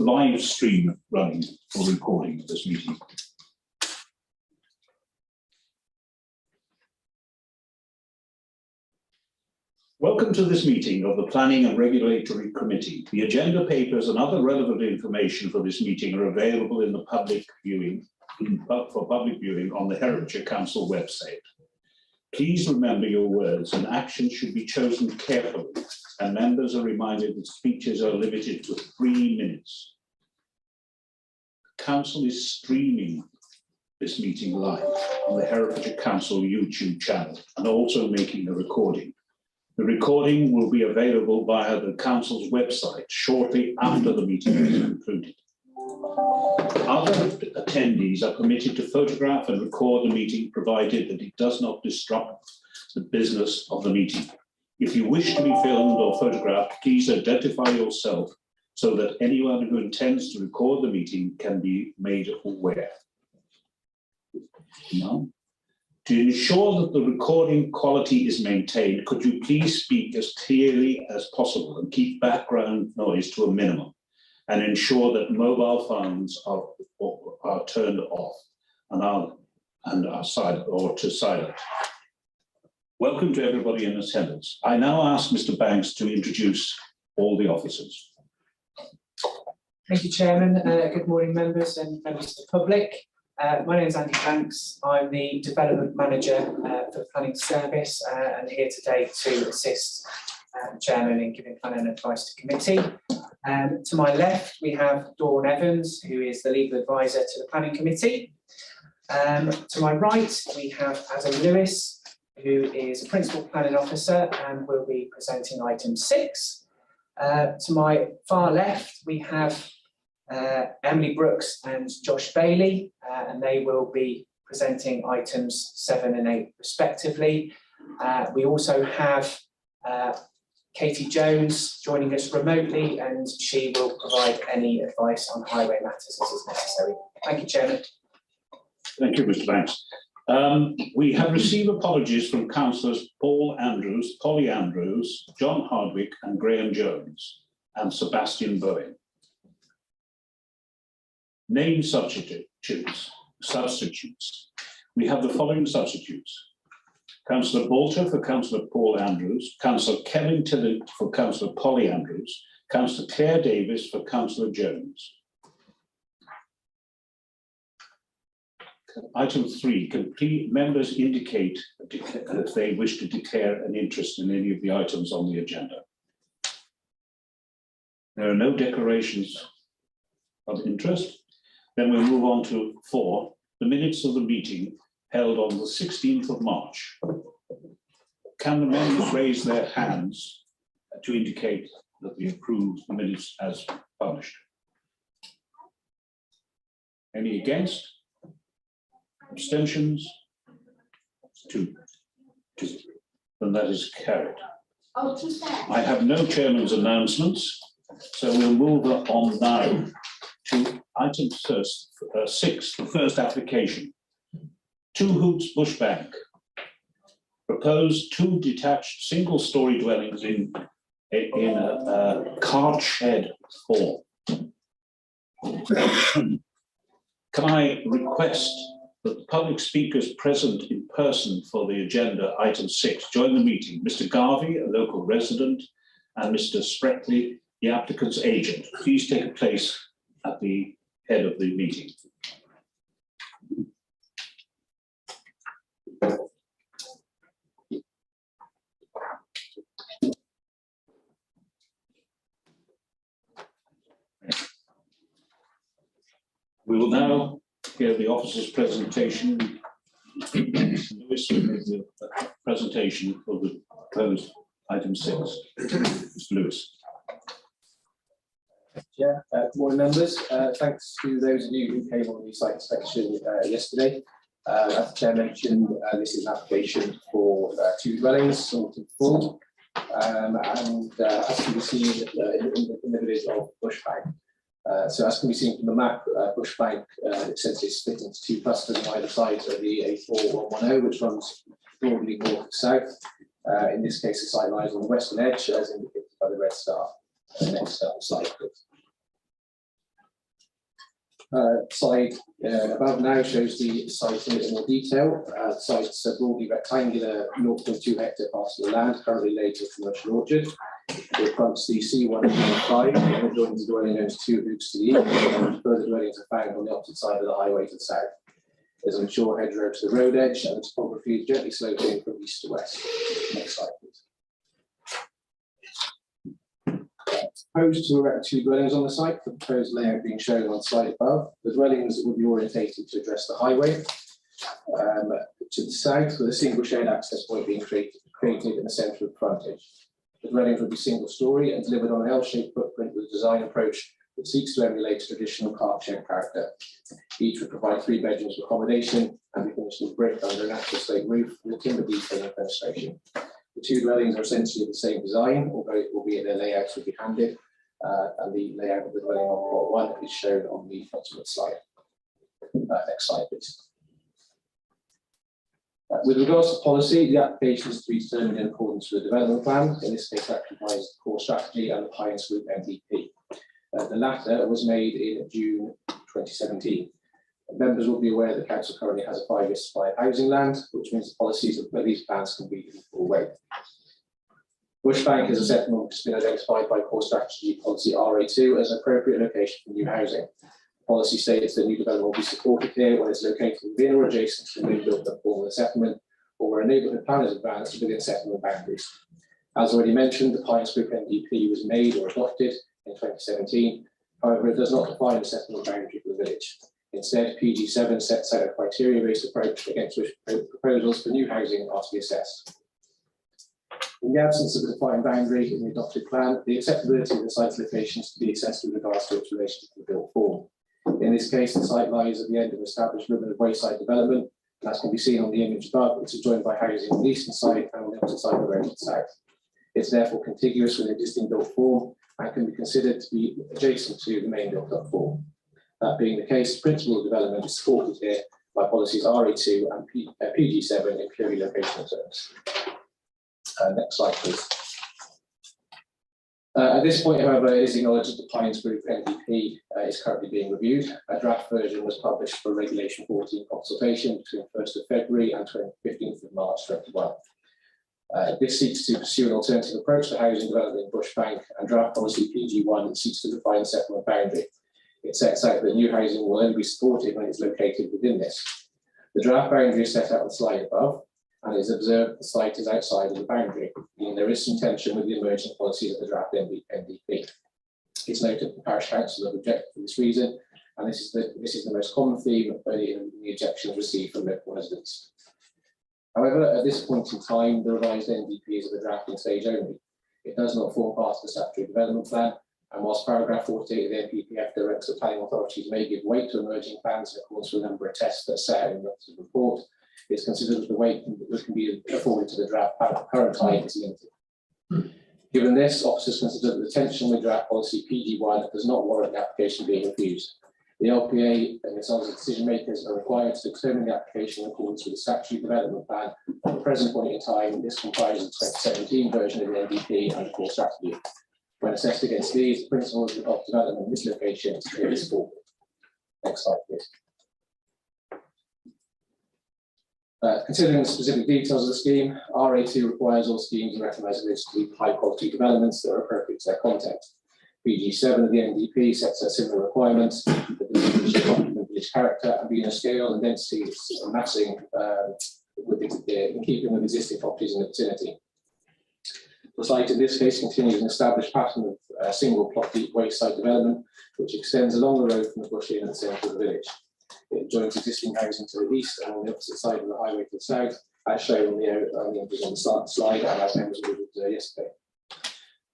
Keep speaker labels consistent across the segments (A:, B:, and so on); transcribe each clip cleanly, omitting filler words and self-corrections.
A: live stream running for recording of this meeting. Welcome to this meeting of the Planning and Regulatory Committee. The agenda papers and other relevant information for this meeting are available in the public viewing on the Herefordshire Council website. Please remember your words, and actions should be chosen carefully, and members are reminded that speeches are limited to 3 minutes. The Council is streaming this meeting live on the Herefordshire Council YouTube channel and also making a recording. The recording will be available via the Council's website shortly after the meeting is concluded. Other attendees are permitted to photograph and record the meeting, provided that it does not disrupt the business of the meeting. If you wish to be filmed or photographed, please identify yourself so that anyone who intends to record the meeting can be made aware. Now, to ensure that the recording quality is maintained, could you please speak as clearly as possible and keep background noise to a minimum, and ensure that mobile phones are turned off and are silent or to silent. Welcome to everybody in attendance. I now ask Mr. Banks to introduce all the officers.
B: Thank you, Chairman. Good morning, members and members of the public. My name is Andy Banks. I'm the Development Manager for the Planning Service and here today to assist the Chairman in giving planning advice to committee. To my left, we have Dawn Evans, who is the Legal Advisor to the Planning Committee. To my right, we have Adam Lewis, who is a Principal Planning Officer and will be presenting item 6. To my far left, we have Emily Brooks and Josh Bailey, and they will be presenting items 7 and 8 respectively. We also have Katie Jones joining us remotely, and she will provide any advice on highway matters as is necessary. Thank you, Chairman.
A: Thank you, Mr. Banks. We have received apologies from councillors Paul Andrews, Polly Andrews, John Hardwick and Graham Jones and Sebastian Bowen. Name substitutes. We have the following substitutes: Councillor Bolter for Councillor Paul Andrews, Councillor Kevin Tillett for Councillor Polly Andrews, Councillor Claire Davis for Councillor Jones. Item 3, complete members indicate if they wish to declare an interest in any of the items on the agenda. There are no declarations of interest. Then we'll move on to 4, the minutes of the meeting held on the 16th of March. Can the members raise their hands to indicate that they approve the minutes as published? Any against? Abstentions? 2. And that is carried. I have no chairman's announcements, so we'll move on now to item 6, the first application. 2 Hoots Bush Bank. Proposed 2 detached single-storey dwellings in a cart shed form. Can I request that the public speakers present in person for the agenda item 6 join the meeting? Mr. Garvey, a local resident, and Mr. Spreckley, the applicant's agent. Please take a place at the head of the meeting. We will now hear the officer's presentation. Lewis will make the presentation for the proposed item 6. Mr. Lewis.
C: Yeah, good morning, members. Thanks to those of you who came on the site inspection yesterday. As the Chair mentioned, this is an application for 2 dwellings, sorted full, and as can be seen in the village of Bushbank. So as can be seen from the map, Bushbank essentially is split into 2 clusters on either side of the A4110, which runs broadly north to south. In this case, the site lies on the western edge, as indicated by the red star. Next slide, please. Slide above now shows the site in a bit more detail. The site's a broadly rectangular 0.2 hectare parcel of land currently laid to a commercial orchard. It fronts the C105 and adjoins the dwelling owns 2 routes to the east, and further dwellings are found on the opposite side of the highway to the south. There's a mature hedgerow to the road edge, and the topography is gently sloping from east to west. Next slide, please. Proposed to erect 2 dwellings on the site, the proposed layout being shown on the slide above. The dwellings will be orientated to address the highway to the south, with a single shared access point being created in the centre of the frontage. The dwellings will be single-storey and delivered on an L-shaped footprint with a design approach that seeks to emulate traditional park shed character. Each would provide 3 bedrooms of accommodation and be finished in brick under a natural slate roof with timber detailing and fenestration. The 2 dwellings are essentially the same design, albeit their layouts will be handed, and the layout of the dwelling on plot 1 is shown on the ultimate slide. Next slide, please. With regards to policy, the application is to be determined in accordance with the development plan. In this case, that comprises the core strategy and the Pines Group MDP. The latter was made in June 2017. Members will be aware that the council currently has a 5-year supply of housing land, which means the policies of these plans can be in full weight. Bushbank is a settlement which has been identified by core strategy policy RA2 as an appropriate location for new housing. Policy states that new development will be supported here when it's located within or adjacent to the main built-up form of the settlement, or where a neighbourhood plan is advanced within settlement boundaries. As already mentioned, the Pines Group MDP was made or adopted in 2017. However, it does not define a settlement boundary for the village. Instead, PG7 sets out a criteria-based approach against which proposals for new housing are to be assessed. In the absence of a defined boundary in the adopted plan, the acceptability of the site's location is to be assessed with regards to its relation to the built form. In this case, the site lies at the end of established river wayside development, and as can be seen on the image above, it's adjoined by housing on the eastern side and on the opposite side of the road to the south. It's therefore contiguous with the existing built form and can be considered to be adjacent to the main built-up form. That being the case, the principle of development is supported here by policies RA2 and PG7 in purely locational terms. Next slide, please. At this point, however, it is acknowledged that the Pines Group MDP is currently being reviewed. A draft version was published for Regulation 14 consultation between 1st of February and 15th of March 21. This seeks to pursue an alternative approach to housing development in Bushbank, and draft policy PG1 seeks to define a settlement boundary. It sets out that new housing will only be supported when it's located within this. The draft boundary is set out on the slide above, and it is observed the site is outside of the boundary, meaning there is some tension with the emerging policies of the draft MDP. It's noted the parish council have objected for this reason, and this is the most common theme of the objections received from local residents. However, at this point in time, the revised MDP is at the drafting stage only. It does not form part of the statutory development plan, and whilst paragraph 48 of the NPPF directs the planning authorities may give weight to emerging plans in accordance with a number of tests that are set in the report, it's considered that the weight that can be afforded to the draft current type is limited. Given this, officers consider that the tension with draft policy PG1 does not warrant the application being refused. The LPA and its other decision makers are required to determine the application in accordance with the statutory development plan. At the present point in time, this comprises the 2017 version of the NDP and the core strategy. When assessed against these, the principles of development in this location is clearly supported. Next slide, please. Considering the specific details of the scheme, RA2 requires all schemes and recognises this to be high quality developments that are appropriate to their content. PG7 of the NDP sets out similar requirements for the village character and being a scale and density massing in keeping with existing properties in the vicinity. The site in this case continues an established pattern of single plot deep wayside development, which extends along the road from the bush inn at the centre of the village. It joins existing housing to the east and on the opposite side of the highway to the south, as shown on the images on the slide and as members alluded yesterday.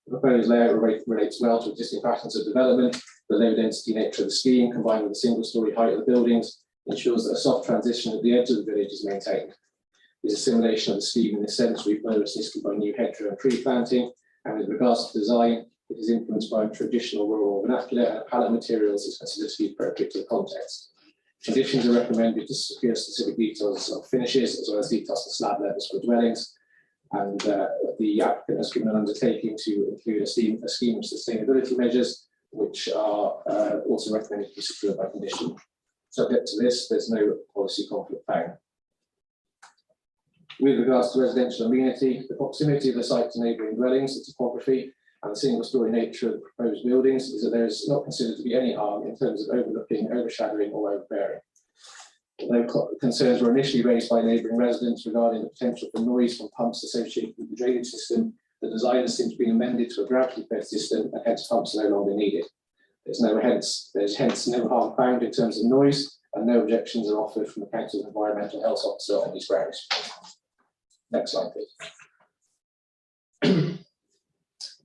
C: The proposed layout relates well to existing patterns of development. The low density nature of the scheme, combined with the single storey height of the buildings, ensures that a soft transition at the edge of the village is maintained. There's a simulation of the scheme in this sense, we've assisted by new hedgerow and tree planting, and with regards to design, it is influenced by traditional rural vernacular and palette materials is considered to be appropriate to the context. Conditions are recommended to secure specific details of finishes, as well as details for slab levels for dwellings. And the applicant has given an undertaking to include a scheme of sustainability measures which are also recommended to be secured by condition. Subject to this, there's no policy conflict found. With regards to residential amenity, the proximity of the site to neighbouring dwellings, the topography, and the single-storey nature of the proposed buildings is that there is not considered to be any harm in terms of overlooking, overshadowing, or overbearing. Although concerns were initially raised by neighbouring residents regarding the potential for noise from pumps associated with the drainage system, the design has since been amended to a gravity-fed system, and hence pumps are no longer needed. There's hence no harm found in terms of noise, and no objections are offered from the Council's Environmental Health Officer on these grounds. Next slide, please.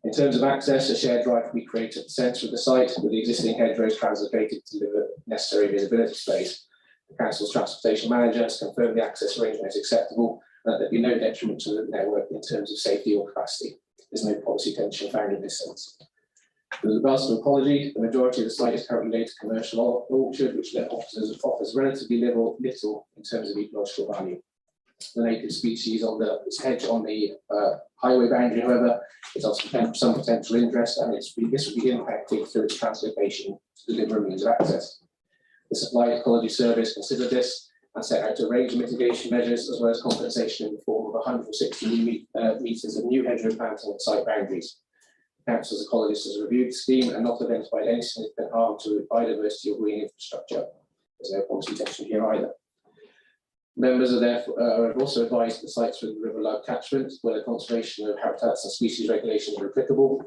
C: In terms of access, a shared drive can be created at the centre of the site, with the existing hedgerows translocated to deliver necessary visibility space. The Council's Transportation Manager has confirmed the access arrangement is acceptable, and that there be no detriment to the network in terms of safety or capacity. There's no policy tension found in this sense. With regards to ecology, the majority of the site is currently laid to commercial orchard, which offers relatively little in terms of ecological value. The native species on the hedge on the highway boundary, however, is of some potential interest, and this would be impacted through its translocation to deliver a means of access. The Supply Ecology Service considered this and set out a range of mitigation measures, as well as compensation in the form of 160 metres of new hedgerow planting at site boundaries. The Council's ecologist has reviewed the scheme and not identified any significant harm to biodiversity or green infrastructure. There's no policy tension here either. Members are therefore also advised the sites with the River Lug catchment, where the conservation of habitats and species regulations are applicable.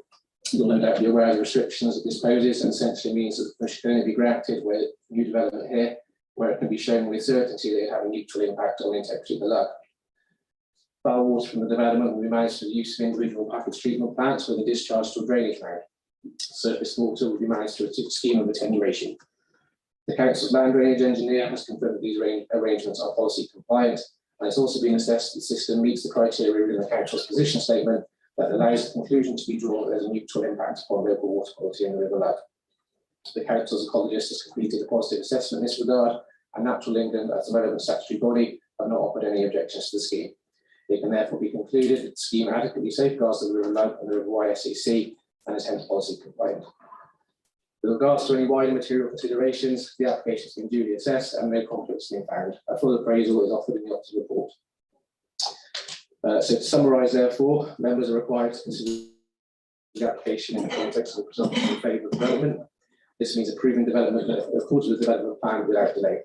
C: You'll no doubt be aware of the restrictions that this poses, and essentially means that the can only be granted where new development here, where it can be shown with certainty that it have a neutral impact on the integrity of the lug. Foul water from the development will be managed through the use of individual package treatment plants with a discharge to a drainage mound. Surface water will be managed through a scheme of attenuation. The Council's land drainage engineer has confirmed that these arrangements are policy compliant, and it's also been assessed that the system meets the criteria within the Council's position statement that allows the conclusion to be drawn that there's a neutral impact upon local water quality in the River Lug. The Council's ecologist has completed a positive assessment in this regard, and Natural England, as the relevant statutory body, have not offered any objections to the scheme. It can therefore be concluded that the scheme adequately safeguards the River Lug and the River Wye SAC, and is hence policy compliant. With regards to any wider material considerations, the application has been duly assessed and no conflicts have been found. A full appraisal is offered in the officer's report. So to summarise, therefore, members are required to consider the application in the context of the presumption in favour of development. This means approving development according to the development plan without delay.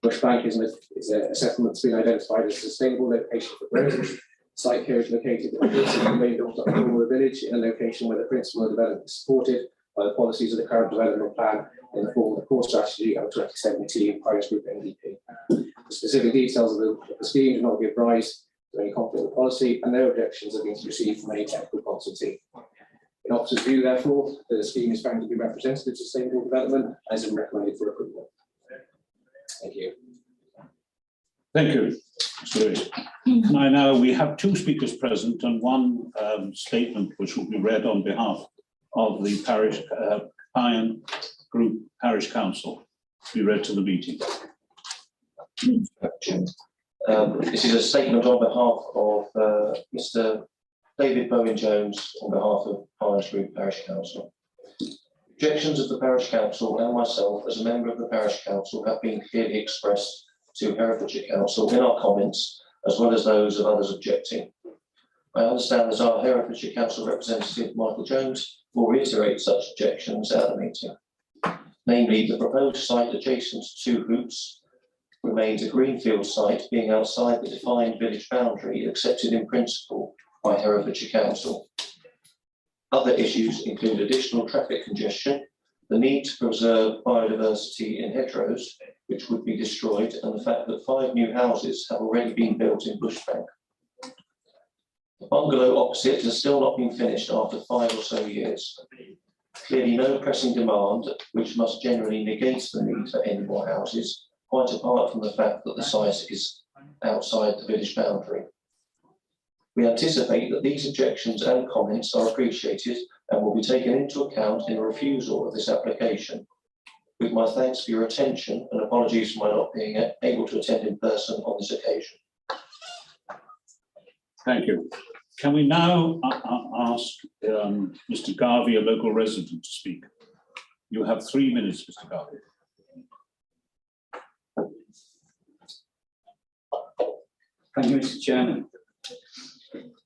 C: Bushbank is a settlement that's been identified as a sustainable location for growth. Site here is located in the main built-up village in a location where the principle of development is supported by the policies of the current development plan in the form of the core strategy of 2017 Pirates Group NDP. The specific details of the scheme do not give rise to any conflict with policy, and no objections have been received from any technical consultancy. In officer's view, therefore, the scheme is found to be representative of sustainable development as is recommended for approval. Thank you.
A: Thank you, Mr. Lewis. Now we have two speakers present and one statement which will be read on behalf of the parish Iron Group Parish Council to be read to the meeting.
D: This is a statement on behalf of Mr. David Bowen-Jones on behalf of Iron Group Parish Council. Objections of the Parish Council and myself as a member of the Parish Council have been clearly expressed to Herefordshire Council in our comments, as well as those of others objecting. I understand that our Herefordshire Council representative, Michael Jones, will reiterate such objections at the meeting. Namely, the proposed site adjacent to Hoops remains a greenfield site being outside the defined village boundary accepted in principle by Herefordshire Council. Other issues include additional traffic congestion, the need to preserve biodiversity in hedgerows, which would be destroyed, and the fact that 5 new houses have already been built in Bushbank. The bungalow opposite has still not been finished after 5 or so years. Clearly no pressing demand, which must generally negate the need for any more houses, quite apart from the fact that the site is outside the village boundary. We anticipate that these objections and comments are appreciated and will be taken into account in a refusal of this application. With my thanks for your attention and apologies for my not being able to attend in person on this occasion.
A: Thank you. Can we now ask Mr. Garvey, a local resident, to speak? You have 3 minutes, Mr. Garvey.
E: Thank you, Mr. Chairman.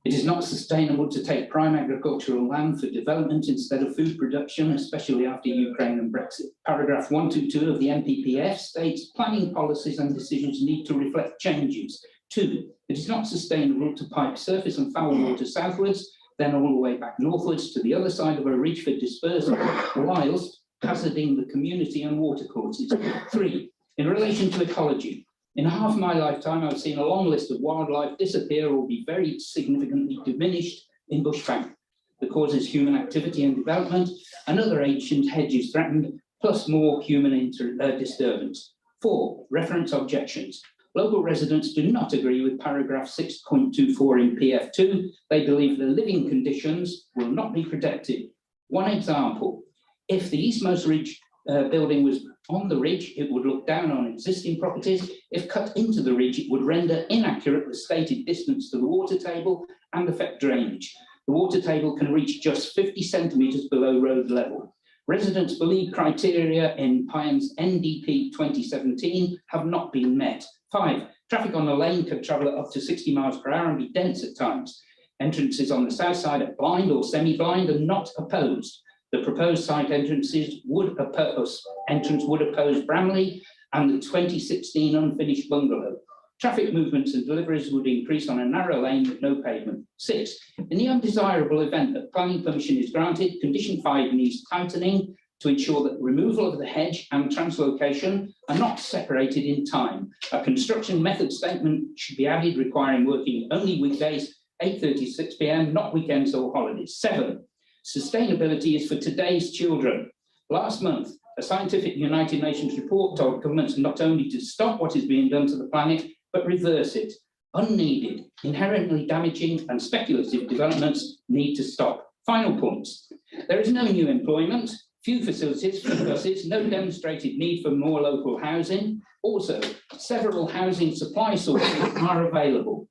E: It is not sustainable to take prime agricultural land for development instead of food production, especially after Ukraine and Brexit. Paragraph 122 of the NPPF states planning policies and decisions need to reflect changes. 2, it is not sustainable to pipe surface and foul water southwards, then all the way back northwards to the other side of a ridge for dispersal, whilst hazarding the community and watercourses. 3, in relation to ecology, in half my lifetime, I've seen a long list of wildlife disappear or be very significantly diminished in bushbank. The cause is human activity and development, and other ancient hedges threatened, plus more human disturbance. 4, reference objections. Local residents do not agree with paragraph 6.24 in PF2. They believe the living conditions will not be protected. One example, if the eastmost ridge building was on the ridge, it would look down on existing properties. If cut into the ridge, it would render inaccurate the stated distance to the water table and affect drainage. The water table can reach just 50 centimetres below road level. Residents believe criteria in Payne's NDP 2017 have not been met. 5, traffic on the lane can travel at up to 60 miles per hour and be dense at times. Entrances on the south side are blind or semi-blind and not opposed. The proposed site entrances would oppose Bramley and the 2016 unfinished bungalow. Traffic movements and deliveries would increase on a narrow lane with no pavement. 6, in the undesirable event that planning permission is granted, condition 5 needs tightening to ensure that removal of the hedge and translocation are not separated in time. A construction method statement should be added requiring working only weekdays, 8:30 to 6 p.m, not weekends or holidays. 7, sustainability is for today's children. Last month, a scientific United Nations report told governments not only to stop what is being done to the planet, but reverse it. Unneeded, inherently damaging and speculative developments need to stop. Final points. There is no new employment, few facilities for buses, no demonstrated need for more local housing. Also, several housing supply sources are available.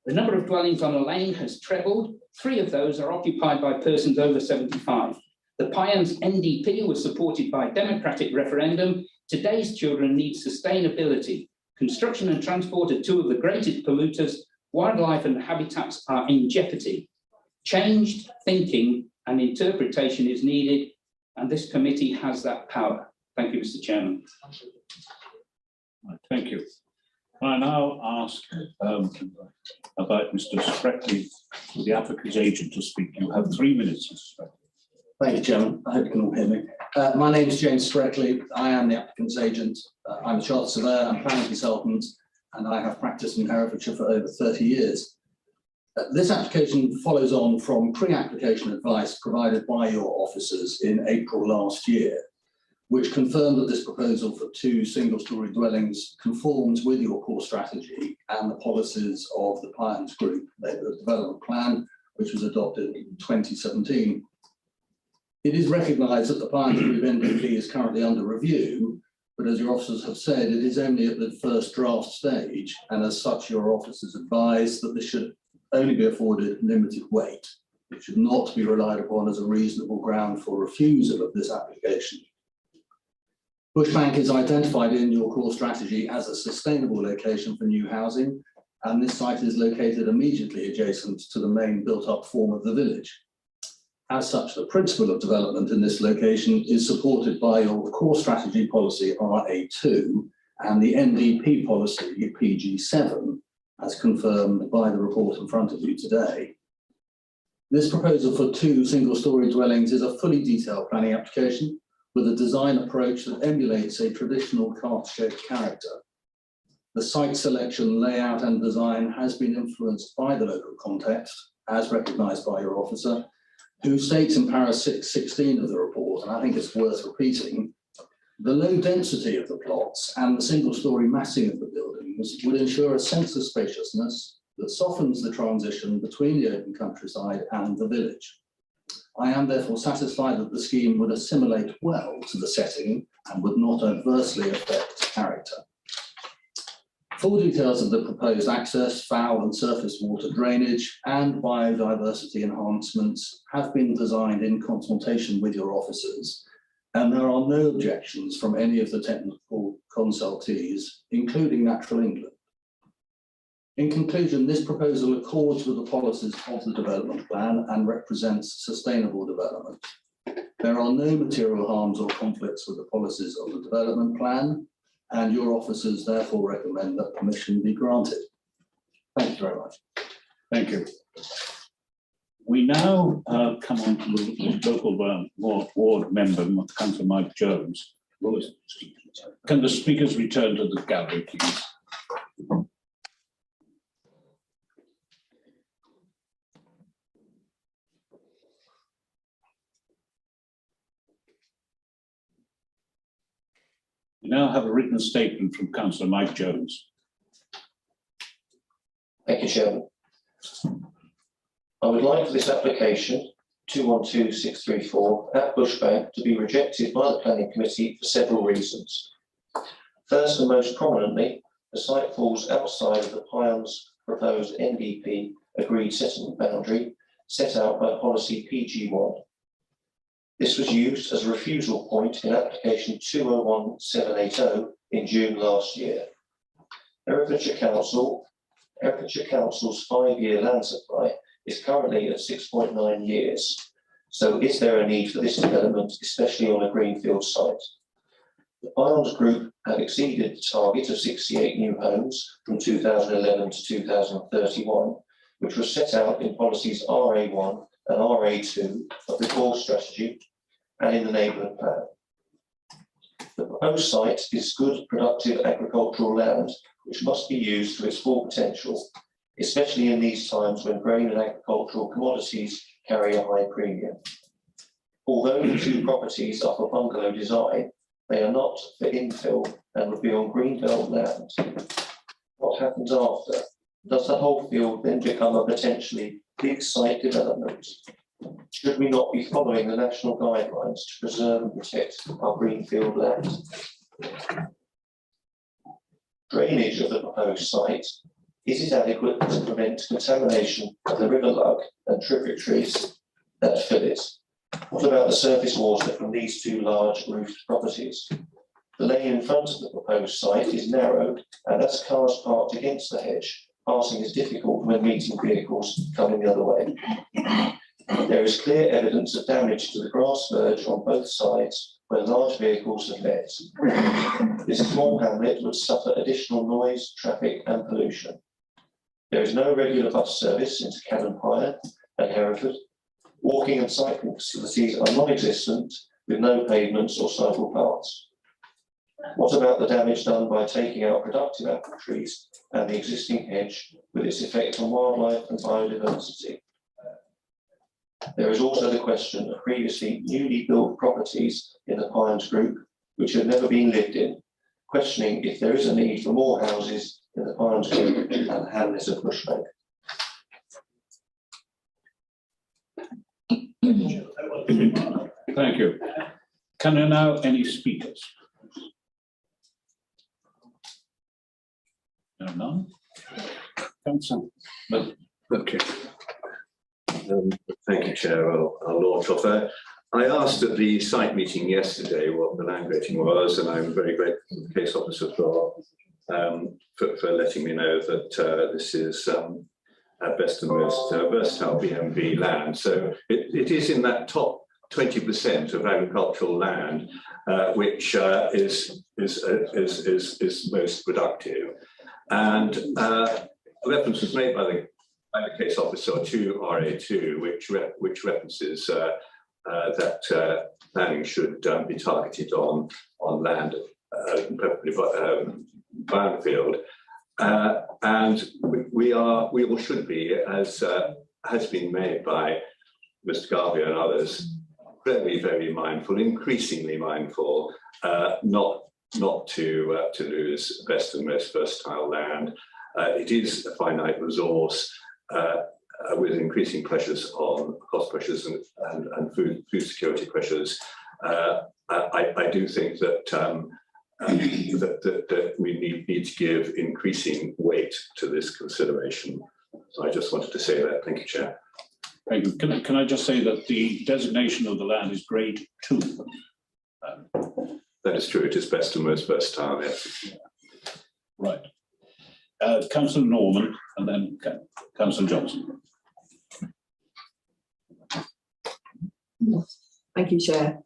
E: The number of dwellings on a lane has trebled. 3 of those are occupied by persons over 75. The Payne's NDP was supported by a democratic referendum. Today's children need sustainability. Construction and transport are 2 of the greatest polluters. Wildlife and habitats are in jeopardy. Changed thinking and interpretation is needed, and this committee has that power. Thank you, Mr. Chairman.
A: Thank you. I now ask about Mr. Spreckley, the applicant's agent, to speak. You have 3 minutes, Mr. Spreckley.
F: Thank you, Chairman. I hope you can all hear me. My name is James Spreckley. I am the applicant's agent. I'm a chartered surveyor and planning consultant, and I have practiced in Herefordshire for over 30 years. This application follows on from pre-application advice provided by your officers in April last year, which confirmed that this proposal for 2 single-storey dwellings conforms with your core strategy and the policies of the Payne's Group, the development plan, which was adopted in 2017. It is recognised that the Payne's Group NDP is currently under review, but as your officers have said, it is only at the first draft stage, and as such, your officers advise that this should only be afforded limited weight. It should not be relied upon as a reasonable ground for refusal of this application. Bushbank is identified in your core strategy as a sustainable location for new housing, and this site is located immediately adjacent to the main built-up form of the village. As such, the principle of development in this location is supported by your core strategy policy RA2 and the NDP policy PG7, as confirmed by the report in front of you today. This proposal for 2 single-storey dwellings is a fully detailed planning application with a design approach that emulates a traditional cart-shaped character. The site selection, layout and design has been influenced by the local context, as recognised by your officer, who states in para 616 of the report, and I think it's worth repeating, the low density of the plots and the single-storey massing of the buildings would ensure a sense of spaciousness that softens the transition between the open countryside and the village. I am therefore satisfied that the scheme would assimilate well to the setting and would not adversely affect character. Full details of the proposed access, foul and surface water drainage and biodiversity enhancements have been designed in consultation with your officers, and there are no objections from any of the technical consultees, including Natural England. In conclusion, this proposal accords with the policies of the development plan and represents sustainable development. There are no material harms or conflicts with the policies of the development plan, and your officers therefore recommend that permission be granted. Thank you very much.
A: Thank you. We now come on to the local ward member, Councillor Mike Jones. Can the speakers return to the gallery, please? We now have a written statement from Councillor Mike Jones.
D: Thank you, Chairman. I would like for this application 212634 at Bushbank to be rejected by the Planning Committee for several reasons. First and most prominently, the site falls outside of the Pions proposed NDP agreed settlement boundary set out by policy PG1. This was used as a refusal point in application 201780 in June last year. Herefordshire Council's 5-year land supply is currently at 6.9 years. So is there a need for this development, especially on a greenfield site? The Pions Group have exceeded the target of 68 new homes from 2011 to 2031, which was set out in policies RA1 and RA2 of the core strategy and in the neighbourhood plan. The proposed site is good, productive agricultural land, which must be used to its full potential, especially in these times when grain and agricultural commodities carry a high premium. Although the two properties are for bungalow design, they are not for infill and would be on greenbelt land. What happens after? Does the whole field then become a potentially big site development? Should we not be following the national guidelines to preserve and protect our greenfield land? Drainage of the proposed site, is it adequate to prevent contamination of the river lug and tributaries that fill it? What about the surface water from these two large roofed properties? The lane in front of the proposed site is narrow, and as cars parked against the hedge, passing is difficult when meeting vehicles coming the other way. There is clear evidence of damage to the grass verge on both sides where large vehicles have met. This small hamlet would suffer additional noise, traffic and pollution. There is no regular bus service into Canopy and Hereford. Walking and cycling facilities are non-existent with no pavements or cycle paths. What about the damage done by taking out productive apple trees and the existing hedge with its effect on wildlife and biodiversity? There is also the question of previously newly built properties in the Pions Group which have never been lived in, questioning if there is a need for more houses in the Pions Group and the hamlet of Bushbank.
A: Thank you. Can there now any speakers? No, none. Councillor.
G: Okay. Thank you, Chair. I'll launch off there. I asked at the site meeting yesterday what the land rating was, and I'm very grateful to the case officer for letting me know that this is at best and most versatile BMV land. So it is in that top 20% of agricultural land, which is most productive. And reference was made by the case officer to RA2, which references that planning should be targeted on land, preferably brownfield, and we all should be, as has been made by Mr. Garvey and others, very, very mindful, increasingly mindful, not to lose best and most versatile land. It is a finite resource with increasing pressures on cost pressures and food security pressures. I do think that that we need to give increasing weight to this consideration. So I just wanted to say that. Thank you, Chair.
A: Thank you. Can I just say that the designation of the land is grade 2.
G: That is true. It is best and most versatile, yes.
A: Right. Councillor Norman and then Councillor Johnson.
H: Thank you, Chair.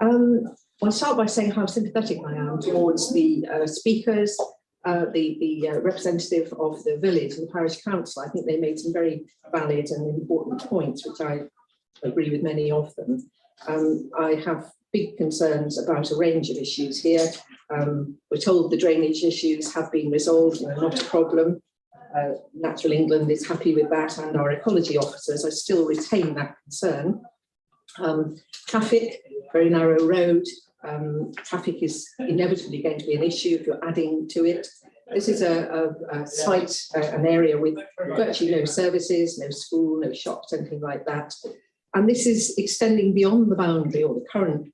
H: I'll start by saying how sympathetic I am towards the speakers, the representative of the village and the parish council. I think they made some very valid and important points, which I agree with many of them. I have big concerns about a range of issues here. We're told the drainage issues have been resolved and are not a problem. Natural England is happy with that, and our ecology officers. I still retain that concern. Traffic, very narrow road. Traffic is inevitably going to be an issue if you're adding to it. This is a site, an area with virtually no services, no school, no shops, anything like that. And this is extending beyond the boundary or the current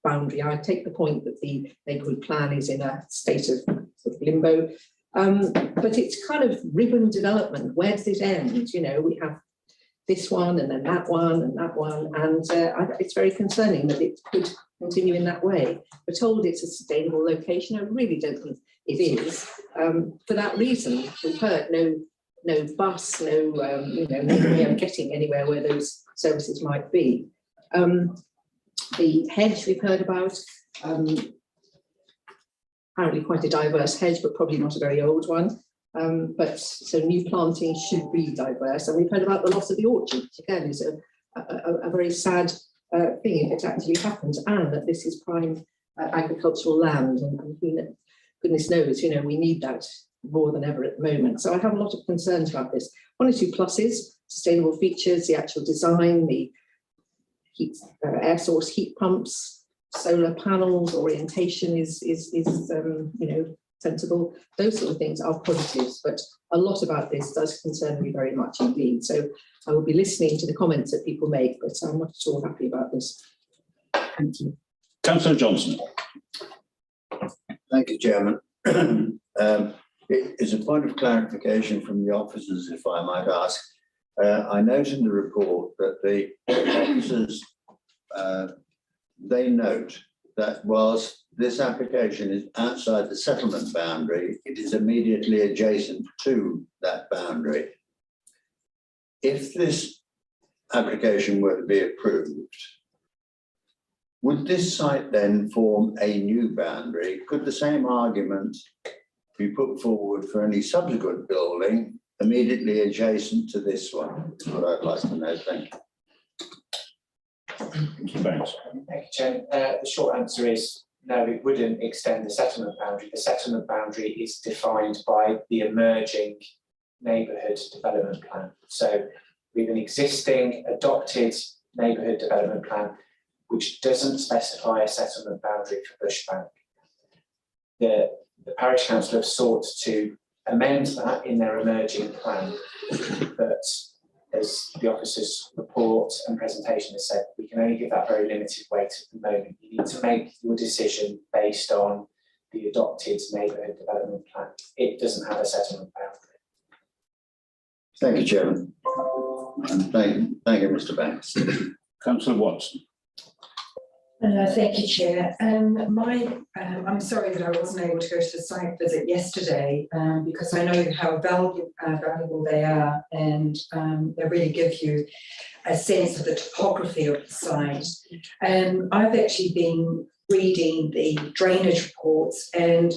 H: boundary. I take the point that the neighbourhood plan is in a state of sort of limbo, but it's kind of ribbon development. Where does it end? You know, we have this one and then that one and that one, and it's very concerning that it could continue in that way. We're told it's a sustainable location. I really don't think it is. For that reason, we've heard no bus, no way of getting anywhere where those services might be. The hedge we've heard about, apparently quite a diverse hedge, but probably not a very old one. But so new planting should be diverse. And we've heard about the loss of the orchard, which again is a very sad thing if it actually happens, and that this is prime agricultural land. And goodness knows, you know, we need that more than ever at the moment. So I have a lot of concerns about this. One or two pluses: sustainable features, the actual design, the heat, air source heat pumps, solar panels, orientation is sensible. Those sort of things are positives, but a lot about this does concern me very much indeed. So I will be listening to the comments that people make, but I'm not at all happy about this. Thank you.
A: Councillor Johnson.
I: Thank you, Chairman. It is a point of clarification from the officers, if I might ask. I note in the report that the officers, they note that whilst this application is outside the settlement boundary, it is immediately adjacent to that boundary. If this application were to be approved, would this site then form a new boundary? Could the same argument be put forward for any subsequent building immediately adjacent to this one? That's what I'd like to know. Thank you.
A: Thanks.
B: Thank you, Chair. The short answer is no, it wouldn't extend the settlement boundary. The settlement boundary is defined by the emerging neighbourhood development plan. So we have an existing adopted neighbourhood development plan which doesn't specify a settlement boundary for Bushbank. The parish council have sought to amend that in their emerging plan, but as the officer's report and presentation has said, we can only give that very limited weight at the moment. You need to make your decision based on the adopted neighbourhood development plan. It doesn't have a settlement boundary.
I: Thank you, Chairman. And thank you, Mr. Banks.
A: Councillor Watson.
J: Thank you, Chair. I'm sorry that I wasn't able to go to the site visit yesterday because I know how valuable they are, and they really give you a sense of the topography of the site. I've actually been reading the drainage reports, and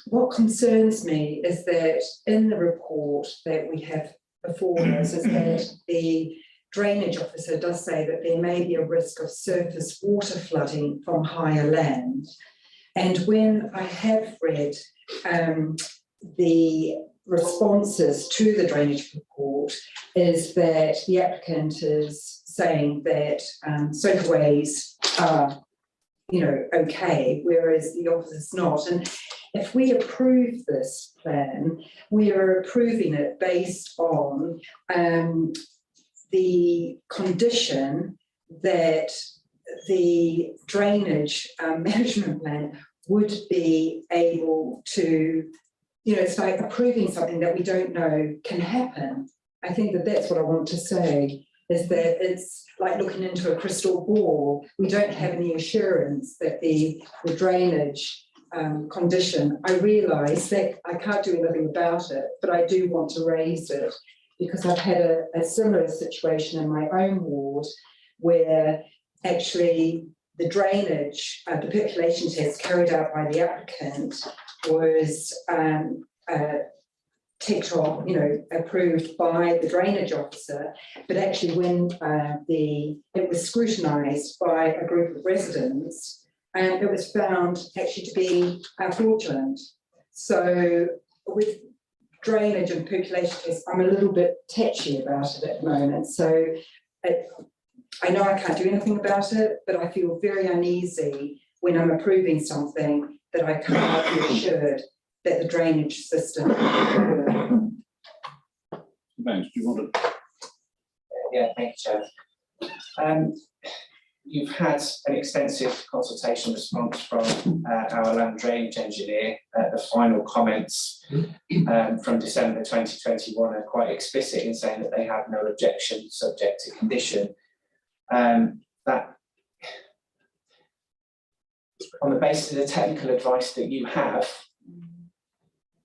J: what concerns me is that in the report that we have before us is that the drainage officer does say that there may be a risk of surface water flooding from higher land. And when I have read the responses to the drainage report, is that the applicant is saying that soakaways are, okay, whereas the officer's not. And if we approve this plan, we are approving it based on the condition that the drainage management plan would be able to, it's like approving something that we don't know can happen. I think that that's what I want to say. is that it's like looking into a crystal ball. We don't have any assurance that the drainage condition, I realise that I can't do anything about it, but I do want to raise it because I've had a similar situation in my own ward where actually the drainage, the population test carried out by the applicant was ticked off, approved by the drainage officer, but actually when it was scrutinised by a group of residents, and it was found actually to be fraudulent. So with drainage and population tests, I'm a little bit touchy about it at the moment. So I know I can't do anything about it, but I feel very uneasy when I'm approving something that I can't be assured that the drainage system.
A: Thanks. Do you want to?
B: Yeah, thank you, Chair. You've had an extensive consultation response from our land drainage engineer. The final comments from December 2021 are quite explicit in saying that they have no objection subject to condition. That on the basis of the technical advice that you have,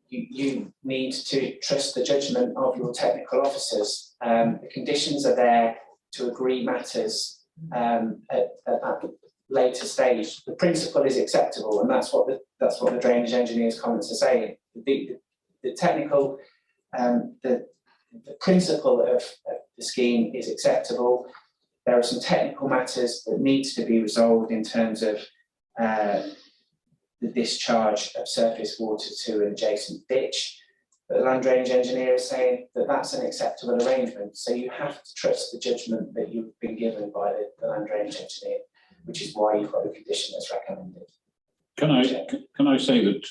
B: you need to trust the judgment of your technical officers. The conditions are there to agree matters at that later stage. The principle is acceptable, and that's what the drainage engineer's comments are saying. The technical, the principle of the scheme is acceptable. There are some technical matters that need to be resolved in terms of the discharge of surface water to an adjacent ditch. But the land drainage engineer is saying that that's an acceptable arrangement. So you have to trust the judgment that you've been given by the land drainage engineer, which is why you've got a condition that's recommended.
A: Can I say that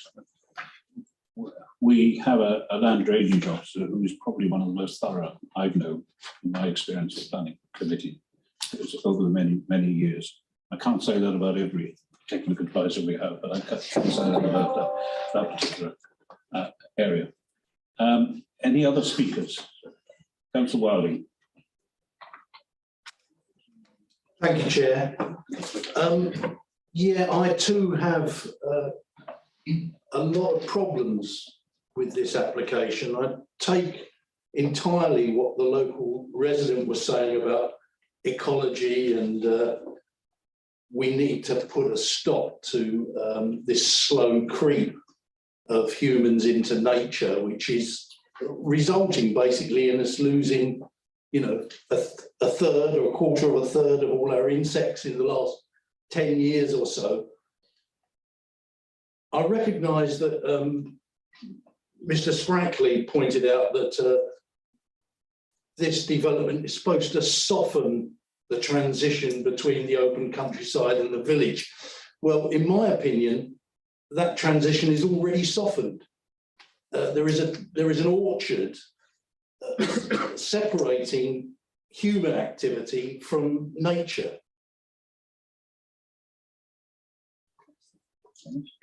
A: we have a land drainage officer who is probably one of the most thorough I've known in my experience of planning committee over the many years. I can't say that about every technical advisor we have, but I can say that about that particular area. Any other speakers? Councillor Wilding.
K: Thank you, Chair. Yeah, I too have a lot of problems with this application. I take entirely what the local resident was saying about ecology and we need to put a stop to this slow creep of humans into nature, which is resulting basically in us losing, a third or a quarter of a third of all our insects in the last 10 years or so. I recognise that Mr. Sprackley pointed out that this development is supposed to soften the transition between the open countryside and the village. Well, in my opinion, that transition is already softened. There is an orchard separating human activity from nature.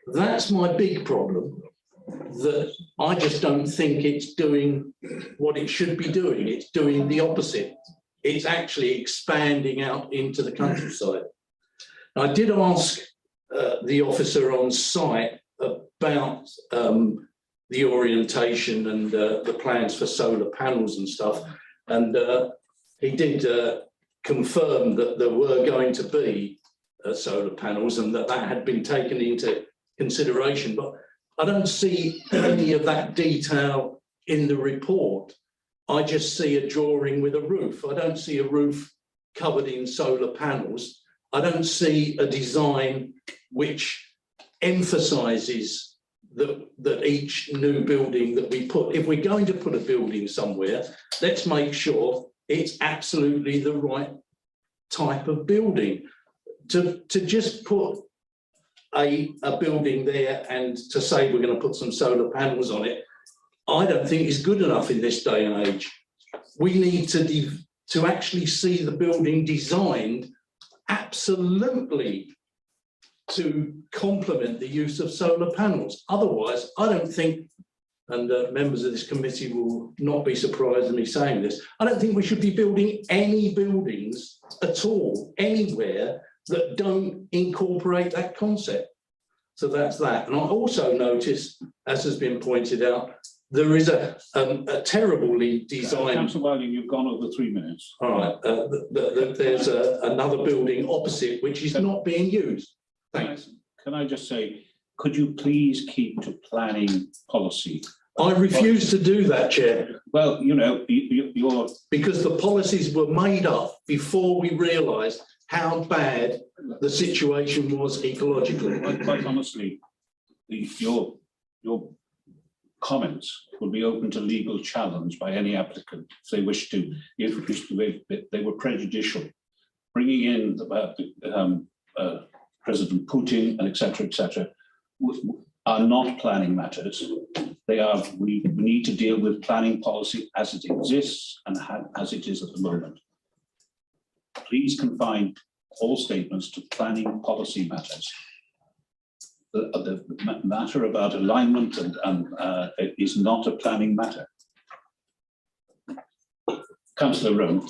K: That's my big problem, that I just don't think it's doing what it should be doing. It's doing the opposite. It's actually expanding out into the countryside. I did ask the officer on site about the orientation and the plans for solar panels and stuff, and he did confirm that there were going to be solar panels and that had been taken into consideration, but I don't see any of that detail in the report. I just see a drawing with a roof. I don't see a roof covered in solar panels. I don't see a design which emphasises that each new building that we put, if we're going to put a building somewhere, let's make sure it's absolutely the right type of building. To just put a building there and to say we're going to put some solar panels on it, I don't think is good enough in this day and age. We need to actually see the building designed absolutely to complement the use of solar panels. Otherwise, I don't think and members of this committee will not be surprised at me saying this, I don't think we should be building any buildings at all, anywhere, that don't incorporate that concept. So that's that. And I also noticed, as has been pointed out, there is a terribly designed.
A: Councillor Wilding, you've gone over 3 minutes.
K: All right, there's another building opposite which is not being used. Thanks.
A: Can I just say, could you please keep to planning policy?
K: I refuse to do that, Chair.
A: Well, you know, you're.
K: Because the policies were made up before we realised how bad the situation was ecologically.
A: Quite honestly, your comments will be open to legal challenge by any applicant if they wish to, if they were prejudicial. Bringing in President Putin and etc. Are not planning matters. They are. We need to deal with planning policy as it exists and as it is at the moment. Please confine all statements to planning policy matters. The matter about alignment is not a planning matter. Councillor Rowe.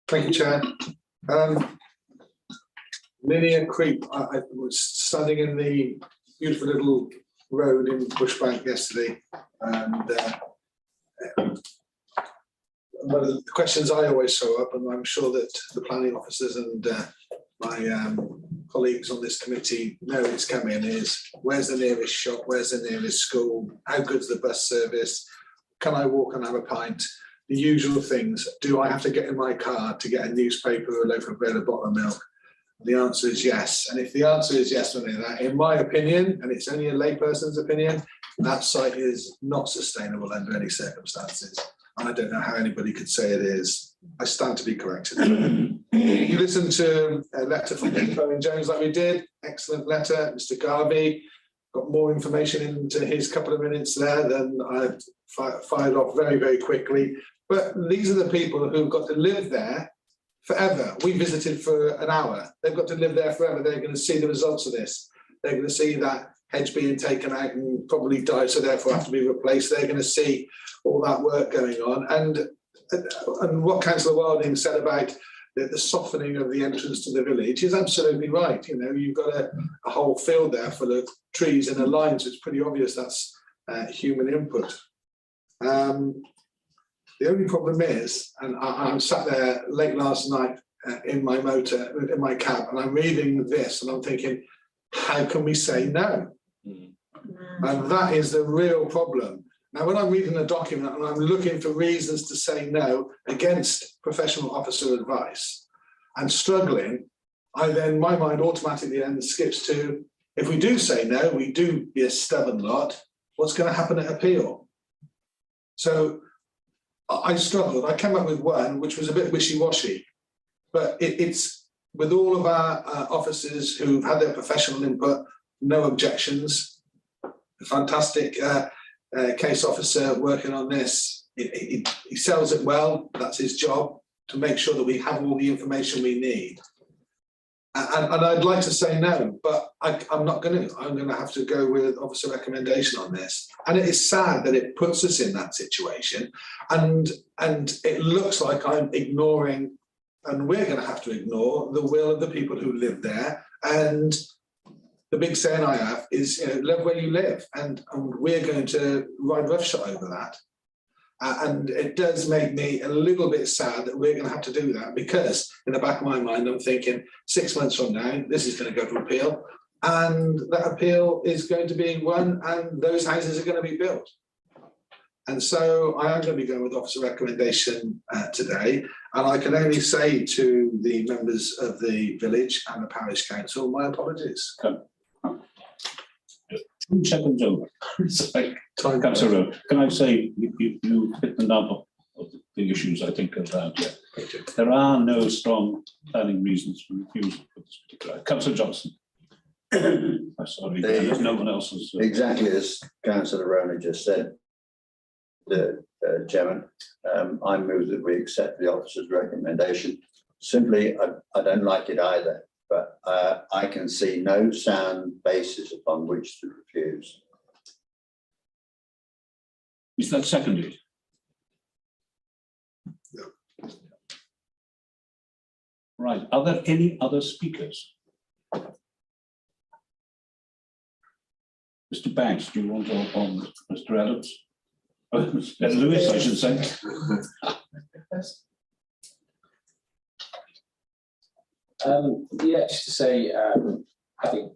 L: Thank you, Chair. Linear creep. I was standing in the beautiful little road in Bushbank yesterday, and one of the questions I always throw up, and I'm sure that the planning officers and my colleagues on this committee know it's coming, is where's the nearest shop, where's the nearest school, how good's the bus service, can I walk and have a pint, the usual things. Do I have to get in my car to get a newspaper, a loaf of bread, a bottle of milk? The answer is yes. And if the answer is yes to any of that, in my opinion, and it's only a layperson's opinion, that site is not sustainable under any circumstances. And I don't know how anybody could say it is. I stand to be corrected. You listen to a letter from Owen Jones like we did, excellent letter. Mr. Garvey got more information into his couple of minutes there than I fired off very, very quickly. But these are the people who've got to live there forever. We visited for an hour. They've got to live there forever. They're going to see the results of this. They're going to see that hedge being taken out and probably die, so therefore have to be replaced. They're going to see all that work going on. And what Councillor Wilding said about the softening of the entrance to the village is absolutely right. You know, you've got a whole field there full of trees in a line, so it's pretty obvious that's human input. The only problem is, and I'm sat there late last night in my motor, in my cab, and I'm reading this and I'm thinking, how can we say no? And that is the real problem. Now, when I'm reading a document and I'm looking for reasons to say no against professional officer advice and struggling, my mind automatically then skips to, if we do say no, we do be a stubborn lot, what's going to happen at appeal? So I struggled. I came up with one which was a bit wishy-washy, but it's with all of our officers who've had their professional input, no objections. A fantastic case officer working on this. He sells it well. That's his job, to make sure that we have all the information we need. And I'd like to say no, but I'm not going to. I'm going to have to go with officer recommendation on this. And it is sad that it puts us in that situation. And it looks like I'm ignoring, and we're going to have to ignore, the will of the people who live there. And the big saying I have is, you know, live where you live. And we're going to ride roughshod over that. And it does make me a little bit sad that we're going to have to do that, because in the back of my mind, I'm thinking 6 months from now, this is going to go to appeal, and that appeal is going to be won, and those houses are going to be built. And so I am going to be going with officer recommendation today. And I can only say to the members of the village and the parish council, my apologies.
A: 2 seconds over. Councillor Rowe, can I say you hit the nub of the issues I think around here. There are no strong planning reasons for refusal for this particular. Councillor Johnson. I'm sorry, there's no one else's.
I: Exactly as Councillor Rona just said, the Chairman, I move that we accept the officer's recommendation. Simply, I don't like it either, but I can see no sound basis upon which to refuse.
A: Is that seconded?
L: No.
A: Right, are there any other speakers? Mr. Banks, do you want to on Mr. Adams? Oh, Lewis, I should say.
C: Yeah, just to say, I think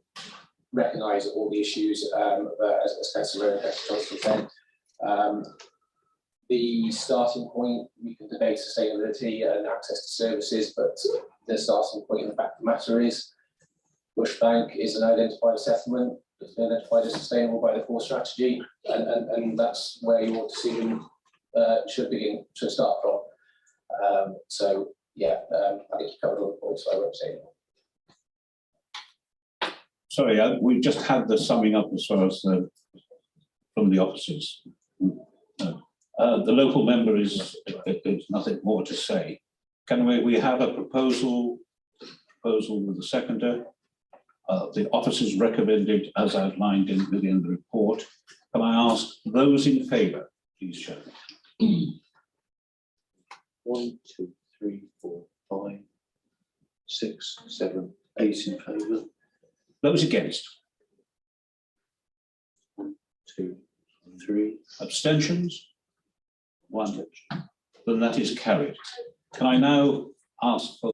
C: recognise all the issues as Councillor Johnson said. The starting point, we can debate sustainability and access to services, but the starting point in the fact of the matter is Bushbank is an identified settlement. It's been identified as sustainable by the core strategy, and that's where your decision should start from. So yeah, I think you covered all the points, so I won't say anymore.
A: Sorry, we just had the summing up as far as from the officers. The local member is there's nothing more to say. Can we have a proposal with the seconder? The officers recommended as outlined within the report. Can I ask those in favour, please show.
G: 1, 2, 3, 4, 5, 6, 7, 8 in favour.
A: Those against?
G: 1, 2, 3.
A: Abstentions? 1. Then that is carried. Can I now ask for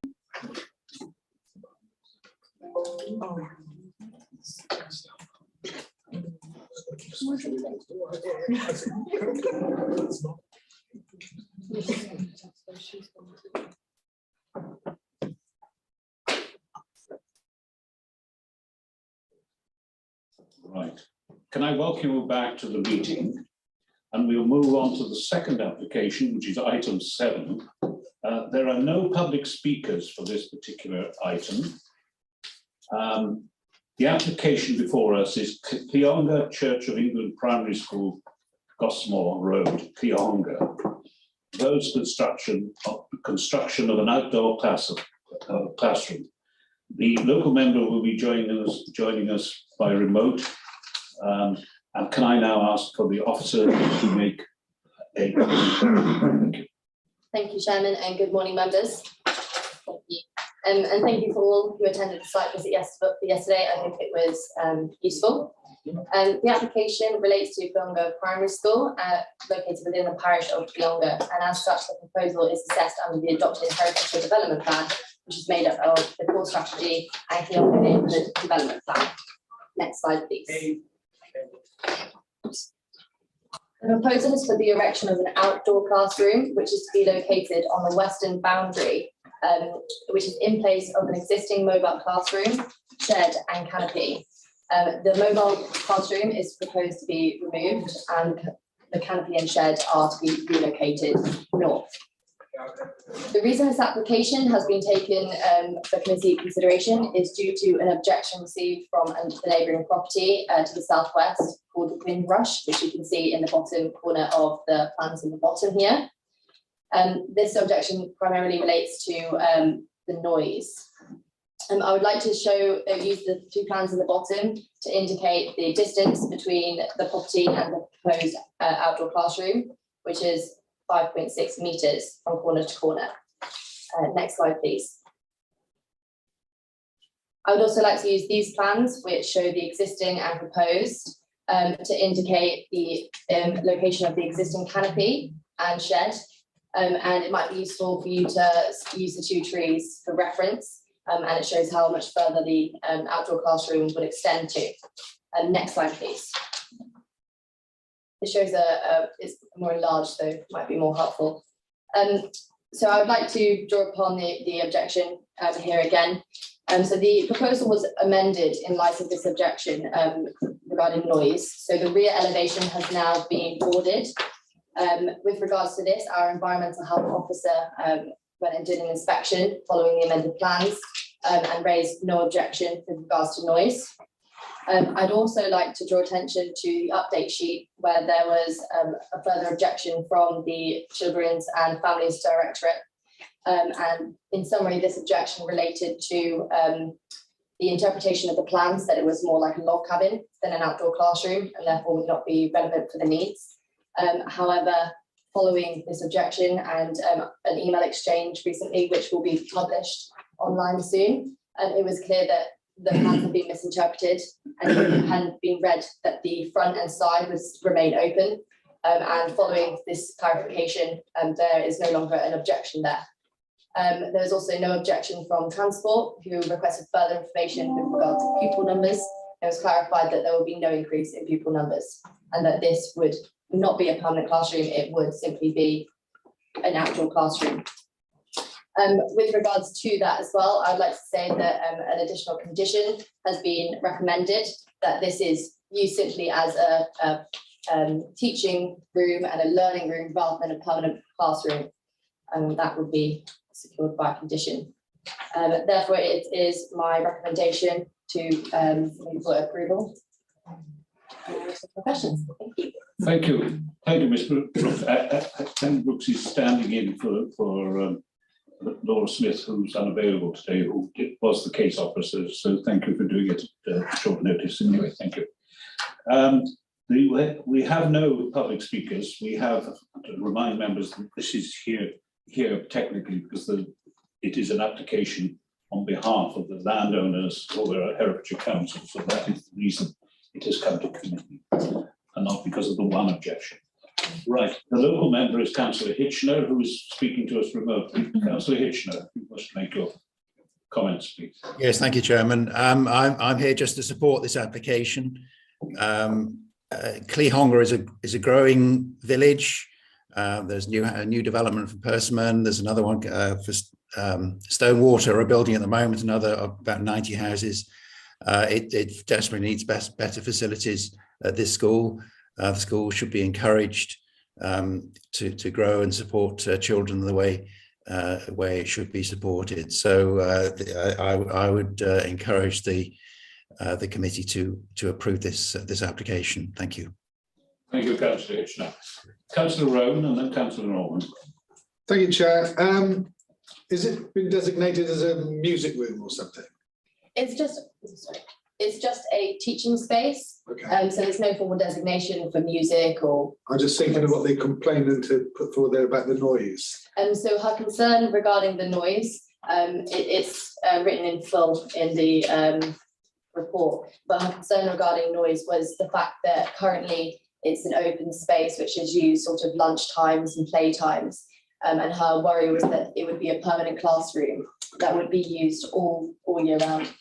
A: right. Can I welcome you back to the meeting? And we'll move on to the second application, which is item 7. There are no public speakers for this particular item. The application before us is Cleonga Church of England Primary School, Gosmore Road, Cleonga. Proposed construction of an outdoor classroom. The local member will be joining us by remote. And can I now ask for the officer to make a comment?
M: Thank you, Chairman, and good morning, members. Thank you. And thank you for all who attended the site visit yesterday. I think it was useful. The application relates to Congo Primary School, located within the parish of Cleonga, and as such, the proposal is assessed under the adopted Heritage Development Plan, which is made up of the core strategy and Cleonga Neighbourhood Development Plan. Next slide, please. The proposal is for the erection of an outdoor classroom, which is to be located on the western boundary, which is in place of an existing mobile classroom, shed and canopy. The mobile classroom is proposed to be removed and the canopy and shed are to be relocated north. The reason this application has been taken for committee consideration is due to an objection received from the neighbouring property to the southwest called the Windrush, which you can see in the bottom corner of the plans in the bottom here. This objection primarily relates to the noise. I would like to use the 2 plans in the bottom to indicate the distance between the property and the proposed outdoor classroom, which is 5.6 metres from corner to corner. Next slide, please. I would also like to use these plans, which show the existing and proposed, to indicate the location of the existing canopy and shed. And it might be useful for you to use the 2 trees for reference, and it shows how much further the outdoor classroom would extend to. Next slide, please. This shows it's more enlarged, so it might be more helpful. So I would like to draw upon the objection here again. So the proposal was amended in light of this objection regarding noise. So the rear elevation has now been boarded. With regards to this, our environmental health officer went and did an inspection following the amended plans and raised no objection with regards to noise. I'd also like to draw attention to the update sheet where there was a further objection from the Children's and Families Directorate. And in summary, this objection related to the interpretation of the plans, that it was more like a log cabin than an outdoor classroom and therefore would not be relevant for the needs. However, following this objection and an email exchange recently, which will be published online soon, it was clear that the plans had been misinterpreted and it hadn't been read that the front and side would remain open. And following this clarification, there is no longer an objection there. There was also no objection from Transport, who requested further information with regard to pupil numbers. It was clarified that there will be no increase in pupil numbers and that this would not be a permanent classroom, it would simply be an outdoor classroom. With regards to that as well, I'd like to say that an additional condition has been recommended, that this is used simply as a teaching room and a learning room rather than a permanent classroom, and that would be secured by condition. Therefore, it is my recommendation to for approval. Questions? Thank you.
A: Thank you. Thank you, Ms. Brooks. Ken Brooks is standing in for Laura Smith, who's unavailable today, who was the case officer. So thank you for doing it at short notice. Anyway, thank you. We have no public speakers. We have to remind members that this is here technically because it is an application on behalf of the landowners or the Herefordshire Council. So that is the reason it has come to committee and not because of the one objection. Right, the local member is Councillor Hitchener, who is speaking to us remotely. Councillor Hitchener, you must make your comments, please.
N: Yes, thank you, Chairman. I'm here just to support this application. Cleehonga is a growing village. There's a new development for Persimmon. There's another one for Stonewater, a building at the moment, another about 90 houses. It desperately needs better facilities at this school. The school should be encouraged to grow and support children the way it should be supported. So I would encourage the committee to approve this application. Thank you.
A: Thank you, Councillor Hitchener. Councillor Rowan and then Councillor Norman.
L: Thank you, Chair. Is it been designated as a music room or something?
M: It's just a teaching space.
L: Okay.
M: So there's no formal designation for music or.
L: I'm just thinking of what they complained to put forward there about the noise.
M: So her concern regarding the noise, it's written in full in the report, but her concern regarding noise was the fact that currently it's an open space which is used sort of lunch times and play times. And her worry was that it would be a permanent classroom that would be used all year round.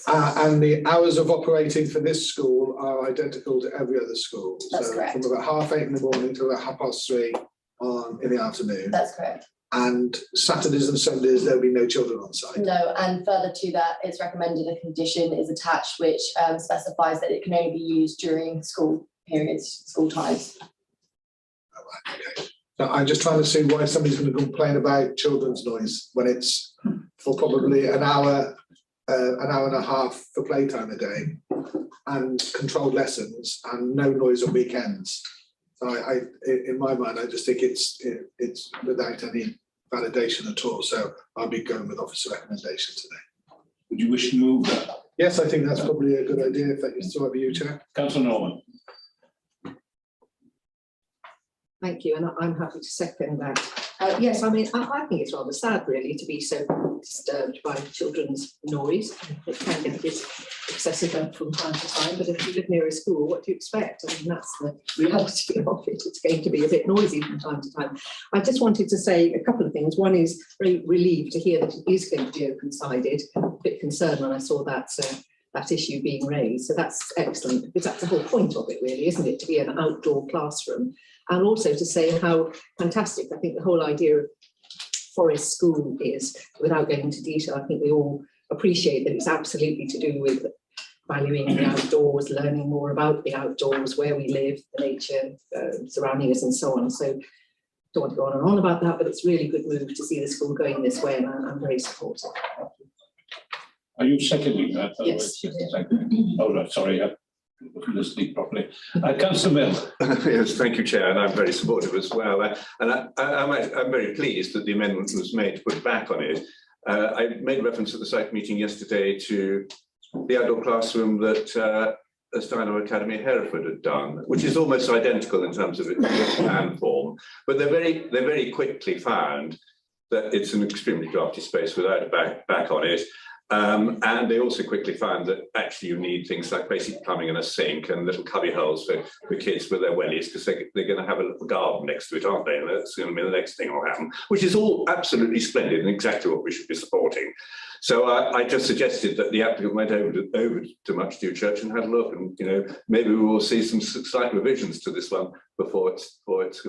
L: And the hours of operating for this school are identical to every other school.
M: That's correct.
L: From about 8:30 in the morning to about 3:30 in the afternoon.
M: That's correct.
L: And Saturdays and Sundays, there'll be no children on site.
M: No, and further to that, it's recommended a condition is attached which specifies that it can only be used during school periods, school times.
L: Oh, right, okay. So I'm just trying to see why somebody's going to complain about children's noise when it's for probably an hour and a half for playtime a day and controlled lessons and no noise on weekends. So in my mind, I just think it's without any validation at all. So I'll be going with officer recommendation today.
A: Would you wish to move that?
L: Yes, I think that's probably a good idea if that is to you, Chair.
A: Councillor Norman.
H: Thank you, and I'm happy to second that. Yes, I mean, I think it's rather sad, really, to be so disturbed by children's noise. It can get a bit excessive from time to time, but if you live near a school, what do you expect? I mean, that's the reality of it. It's going to be a bit noisy from time to time. I just wanted to say a couple of things. One is very relieved to hear that it is going to be open-sided. A bit concerned when I saw that issue being raised. So that's excellent, because that's the whole point of it, really, isn't it? To be an outdoor classroom. And also to say how fantastic I think the whole idea of Forest School is, without going into detail. I think we all appreciate that it's absolutely to do with valuing the outdoors, learning more about the outdoors, where we live, the nature surrounding us and so on. So don't want to go on and on about that, but it's really good move to see the school going this way, and I'm very supportive.
A: Are you seconding that?
M: Yes.
G: Oh, no, sorry.
A: Listening properly. Councillor Mill.
G: Yes, thank you, Chair, and I'm very supportive as well. I'm very pleased that the amendment was made to put back on it. I made reference at the site meeting yesterday to the outdoor classroom that Steiner Academy Hereford had done, which is almost identical in terms of its plan form, but they very quickly found that it's an extremely drafty space without a back on it. And they also quickly found that actually you need things like basic plumbing and a sink and little cubby holes for kids with their wellies, because they're going to have a little garden next to it, aren't they? And that's going to be the next thing will happen, which is all absolutely splendid and exactly what we should be supporting. So I just suggested that the applicant went over to Muchdew Church and had a look, and maybe we will see some slight revisions to this one before it's built,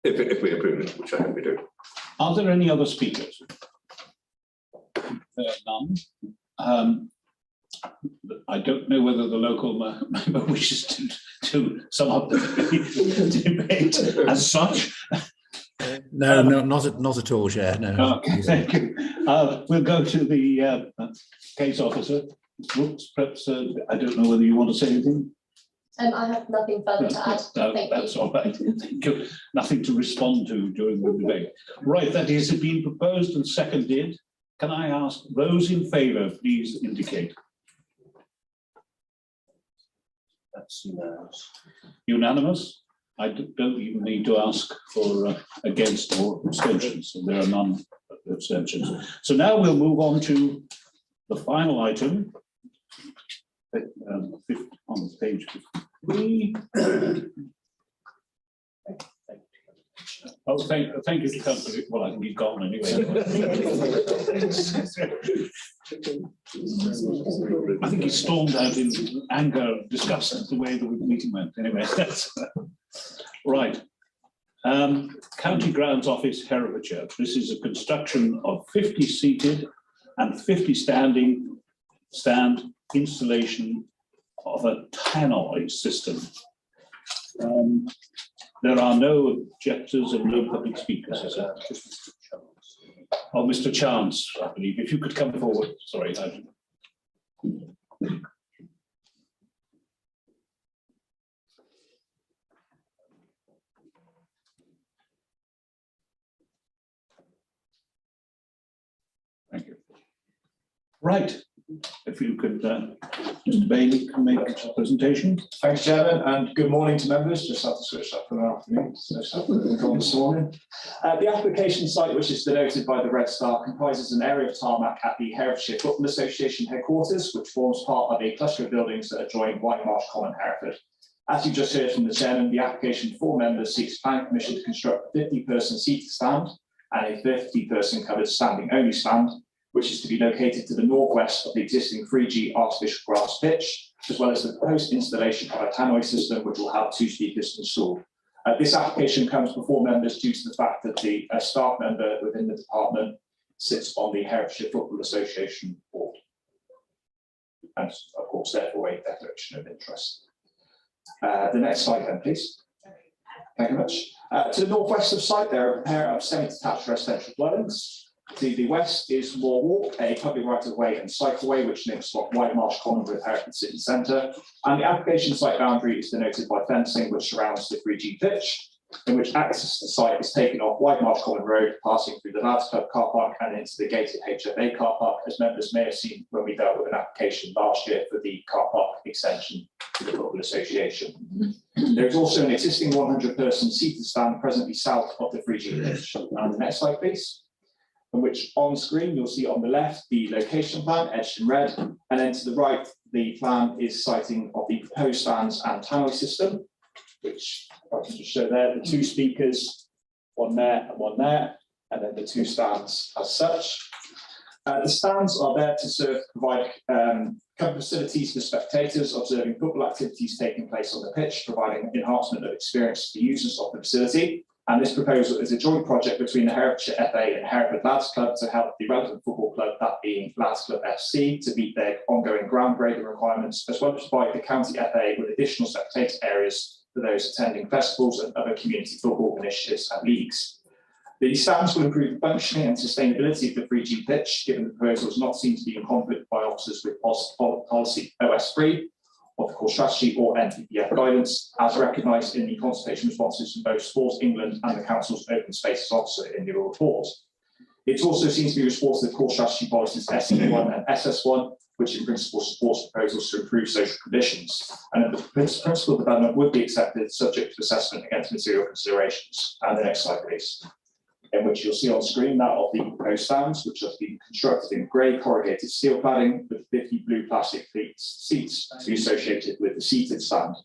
G: if we approve it, which I hope we do.
A: Are there any other speakers? None. I don't know whether the local member wishes to sum up the debate as such.
N: No, not at all, Chair. No.
A: Okay, thank you. We'll go to the case officer. Brooks, perhaps I don't know whether you want to say anything.
M: I have nothing further to add.
A: That's all right. Thank you. Nothing to respond to during the debate. Right, that is been proposed and seconded. Can I ask those in favour, please indicate.
D: That's unanimous.
A: Unanimous? I don't even need to ask for against or abstentions. So there are none abstentions. So now we'll move on to the final item on page 53. Oh, thank you for coming. Well, I think he's gone anyway. I think he stormed out in anger, disgust at the way the meeting went. Anyway, that's right. County Grounds Office, Herefordshire. This is a construction of 50 seated and 50 stand installation of a tannoy system. There are no objectors and no public speakers, is there? Oh, Mr. Chance, I believe. If you could come forward. Sorry. Thank you. Right. If you could, Mr. Bailey, can make a presentation.
O: Thanks, Chairman, and good morning to members. Just have to switch up for the afternoon. So this morning. The application site, which is denoted by the red star, comprises an area of tarmac at the Herefordshire Football Association headquarters, which forms part of a cluster of buildings that adjoin White Marsh Common, Hereford. As you just heard from the Chairman, the application for members seeks planning permission to construct a 50-person seated stand and a 50-person covered standing only stand, which is to be located to the northwest of the existing 3G artificial grass pitch, as well as the proposed installation of a tannoy system, which will have 2 speakers installed. This application comes before members due to the fact that the staff member within the department sits on the Herefordshire Football Association board. And of course, therefore, a declaration of interest. The next slide then, please. Thank you very much. To the northwest of site, there are a pair of semi-detached residential dwellings. To the west is Moor Walk, a public right-of-way and cycleway which links White Marsh Common with Hereford City Centre, and the application site boundary is denoted by fencing which surrounds the 3G pitch, in which access to the site is taken off White Marsh Common Road, passing through the Lads Club car park and into the gated HFA car park, as members may have seen when we dealt with an application last year for the car park extension to the Football Association. There is also an existing 100-person seated stand presently south of the 3G pitch. And the next slide, please. In which on screen you'll see on the left the location plan edged in red, and then to the right the plan is siting of the proposed stands and tannoy system, which I can just show there, the 2 speakers, one there, and then the 2 stands as such. The stands are there to provide cover facilities for spectators observing football activities taking place on the pitch, providing enhancement of experience to the users of the facility. And this proposal is a joint project between the Herefordshire FA and Hereford Lads Club to help the relevant football club, that being Lads Club FC, to meet their ongoing ground grading requirements, as well as provide the County FA with additional spectator areas for those attending festivals and other community football initiatives and leagues. The stands will improve the functioning and sustainability of the 3G pitch, given the proposal is not seen to be in conflict by officers with policy OS3, of the core strategy or NPPF guidance, as recognised in the consultation responses from both Sports England and the Council's Open Spaces Officer in the report. It also seems to be responsive to the core strategy policies SE1 and SS1, which in principle supports proposals to improve social conditions. And the principal development would be accepted subject to assessment against material considerations. And the next slide, please. In which you'll see on screen that of the proposed stands, which have been constructed in grey corrugated steel cladding with 50 blue plastic seats to be associated with the seated stand.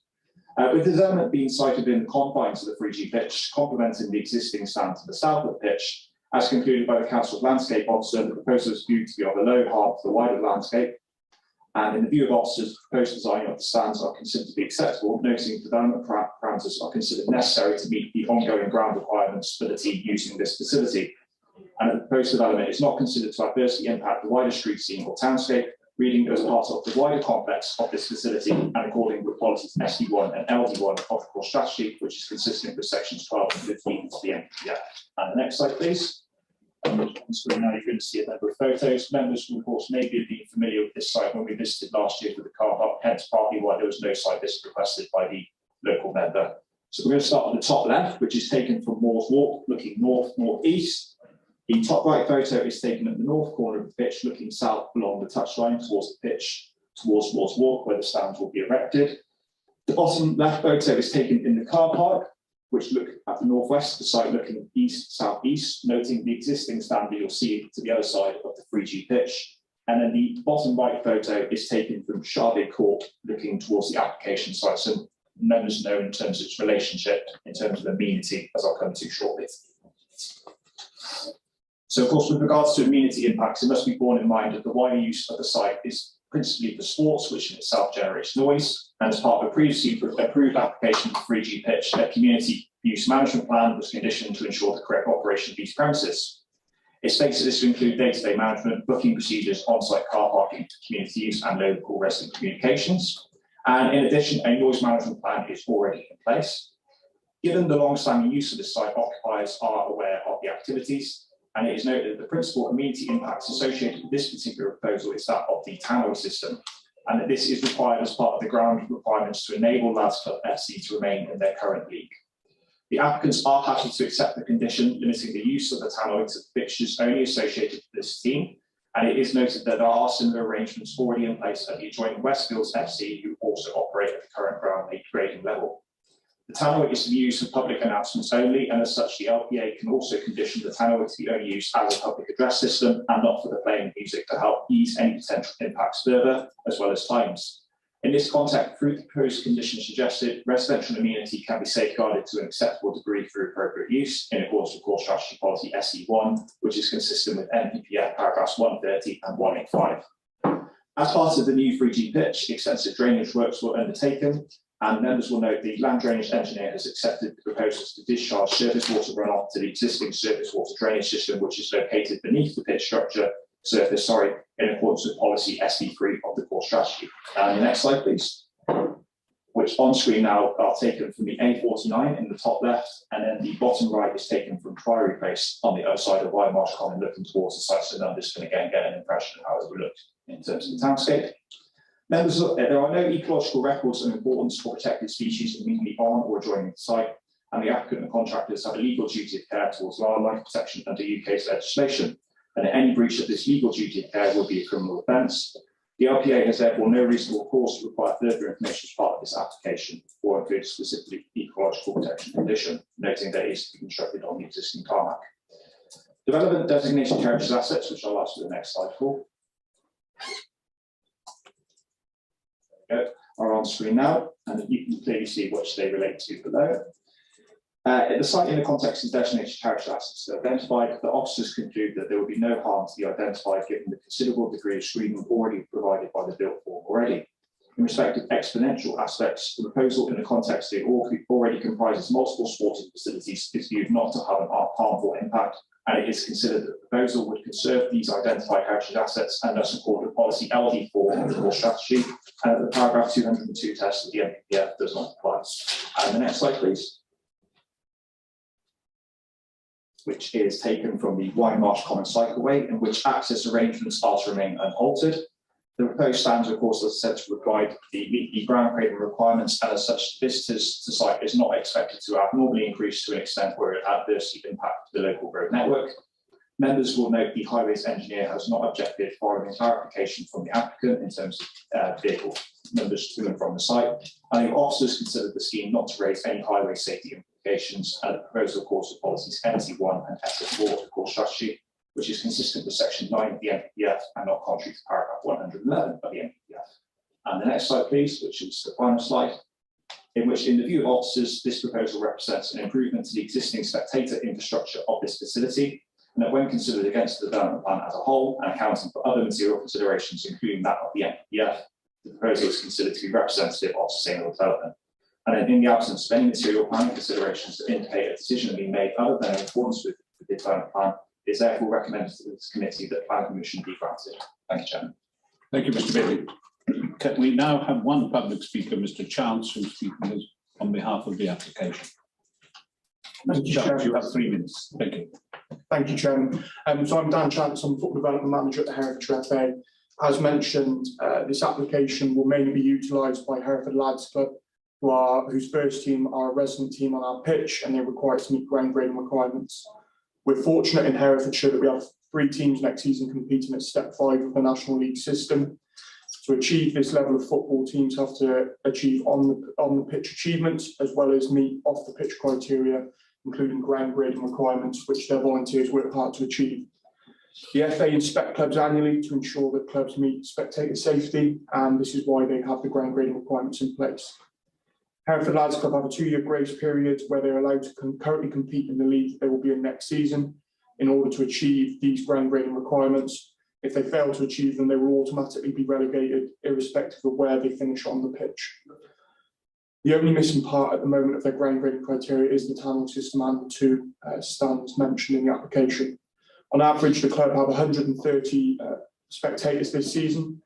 O: With the development being sited in the confines of the 3G pitch, complementing the existing stand to the south of the pitch, as concluded by the Council of Landscape Officer, the proposal is viewed to be of a low half to the wider landscape. And in the view of officers, the proposed design of the stands are considered to be acceptable, noting development parameters are considered necessary to meet the ongoing ground requirements for the team using this facility. And the proposed development is not considered to adversely impact the wider street scene or townscape, reading as part of the wider complex of this facility and according with policies SD1 and LD1 of the core strategy, which is consistent with sections 12 and 15 of the NPF. And the next slide, please. On screen now, you're going to see a number of photos. Members will, of course, maybe have been familiar with this site when we visited last year with the car park, hence partly why there was no site visit requested by the local member. So we're going to start on the top left, which is taken from Moores Walk, looking north-northeast. The top right photo is taken at the north corner of the pitch, looking south along the touchline towards the pitch, towards Moores Walk, where the stands will be erected. The bottom left photo is taken in the car park, which look at the northwest of the site, looking east-southeast, noting the existing stand that you'll see to the other side of the 3G pitch. And then the bottom right photo is taken from Charlotte Court, looking towards the application site. So members know in terms of its relationship, in terms of amenity, as I'll come to shortly. So, of course, with regards to amenity impacts, it must be borne in mind that the wider use of the site is principally for sports, which in itself generates noise. And as part of a previously approved application for 3G pitch, a community use management plan was conditioned to ensure the correct operation of these premises. It states that this will include day-to-day management, booking procedures, on-site car parking, community use, and local resident communications. And in addition, a noise management plan is already in place. Given the long-standing use of the site, occupiers are aware of the activities. And it is noted that the principal amenity impacts associated with this particular proposal is that of the tannoy system, and that this is required as part of the ground requirements to enable Lads Club FC to remain in their current league. The applicants are happy to accept the condition limiting the use of the tannoy to fixtures only associated with this team, and it is noted that there are similar arrangements already in place at the adjoining Westfields FC, who also operate at the current ground grading level. The tannoy is to be used for public announcements only, and as such, the LPA can also condition the tannoy to be only used as a public address system and not for the playing of music to help ease any potential impacts further, as well as times. In this context, through the proposed conditions suggested, residential amenity can be safeguarded to an acceptable degree through appropriate use in accordance with core strategy policy SE1, which is consistent with NPPF paragraphs 130 and 185. As part of the new 3G pitch, extensive drainage works were undertaken, and members will note the land drainage engineer has accepted the proposals to discharge surface water runoff to the existing surface water drainage system, which is located beneath the pitch structure surface, in accordance with policy SD3 of the core strategy. And the next slide, please. Which on screen now are taken from the A49 in the top left, and then the bottom right is taken from Priory Place on the other side of Wymarsh Common, looking towards the site. So numbers can again get an impression of how it would look in terms of the townscape. Members, there are no ecological records of importance for protected species immediately on or adjoining the site, and the applicant and contractors have a legal duty of care towards wildlife protection under UK's legislation, and any breach of this legal duty of care will be a criminal offence. The LPA has therefore no reasonable cause to require further information as part of this application or include specifically ecological protection condition, noting that it is to be constructed on the existing tarmac. Development designation heritage assets, which I'll ask for the next slide for. Are on screen now, and you can clearly see which they relate to below. The site in the context of designated heritage assets identified, the officers conclude that there will be no harm to be identified given the considerable degree of screening already provided by the built form already. In respect of exponential aspects, the proposal in the context that it already comprises multiple sporting facilities is viewed not to have an harmful impact, and it is considered that the proposal would conserve these identified heritage assets and thus accord with policy LD4 of the core strategy, and that the paragraph 202 test of the NPPF does not apply. And the next slide, please. Which is taken from the Wymarsh Common Cycleway, in which access arrangements are to remain unaltered. The proposed stands, of course, as said, to provide the ground cradle requirements, and as such, visitors to site is not expected to abnormally increase to an extent where it adversely impacts the local road network. Members will note the highways engineer has not objected following clarification from the applicant in terms of vehicle numbers to and from the site. I think officers considered the scheme not to raise any highway safety implications, and the proposal calls for policies NT1 and SF4 of the core strategy, which is consistent with section 9 of the NPPF and not contrary to paragraph 111 of the NPPF. And the next slide, please, which is the final slide, in which, in the view of officers, this proposal represents an improvement to the existing spectator infrastructure of this facility, and that when considered against the development plan as a whole and accounting for other material considerations, including that of the NPPF, the proposal is considered to be representative of sustainable development. And in the absence of any material planning considerations that indicate a decision being made other than in accordance with the development plan, it is therefore recommended to this committee that planning permission be granted. Thank you, Chairman.
A: Thank you, Mr. Bailey. Can we now have one public speaker, Mr. Chance, who's speaking on behalf of the application? Mr. Chance, you have 3 minutes. Thank you.
P: Thank you, Chairman. So I'm Dan Chance, I'm Football Development Manager at the Herefordshire FA. As mentioned, this application will mainly be utilised by Hereford Lads Club, whose first team are a resident team on our pitch, and they're required to meet ground grading requirements. We're fortunate in Herefordshire that we have 3 teams next season competing at step 5 of the National League system. To achieve this level of football, teams have to achieve on the pitch achievements, as well as meet off the pitch criteria, including ground grading requirements, which their volunteers work hard to achieve. The FA inspect clubs annually to ensure that clubs meet spectator safety, and this is why they have the ground grading requirements in place. Hereford Lads Club have a 2-year grace period where they're allowed to currently compete in the league they will be in next season in order to achieve these ground grading requirements. If they fail to achieve them, they will automatically be relegated, irrespective of where they finish on the pitch. The only missing part at the moment of their ground grading criteria is the tunnel system and the 2 stands mentioned in the application. On average, the club have 130 spectators this season,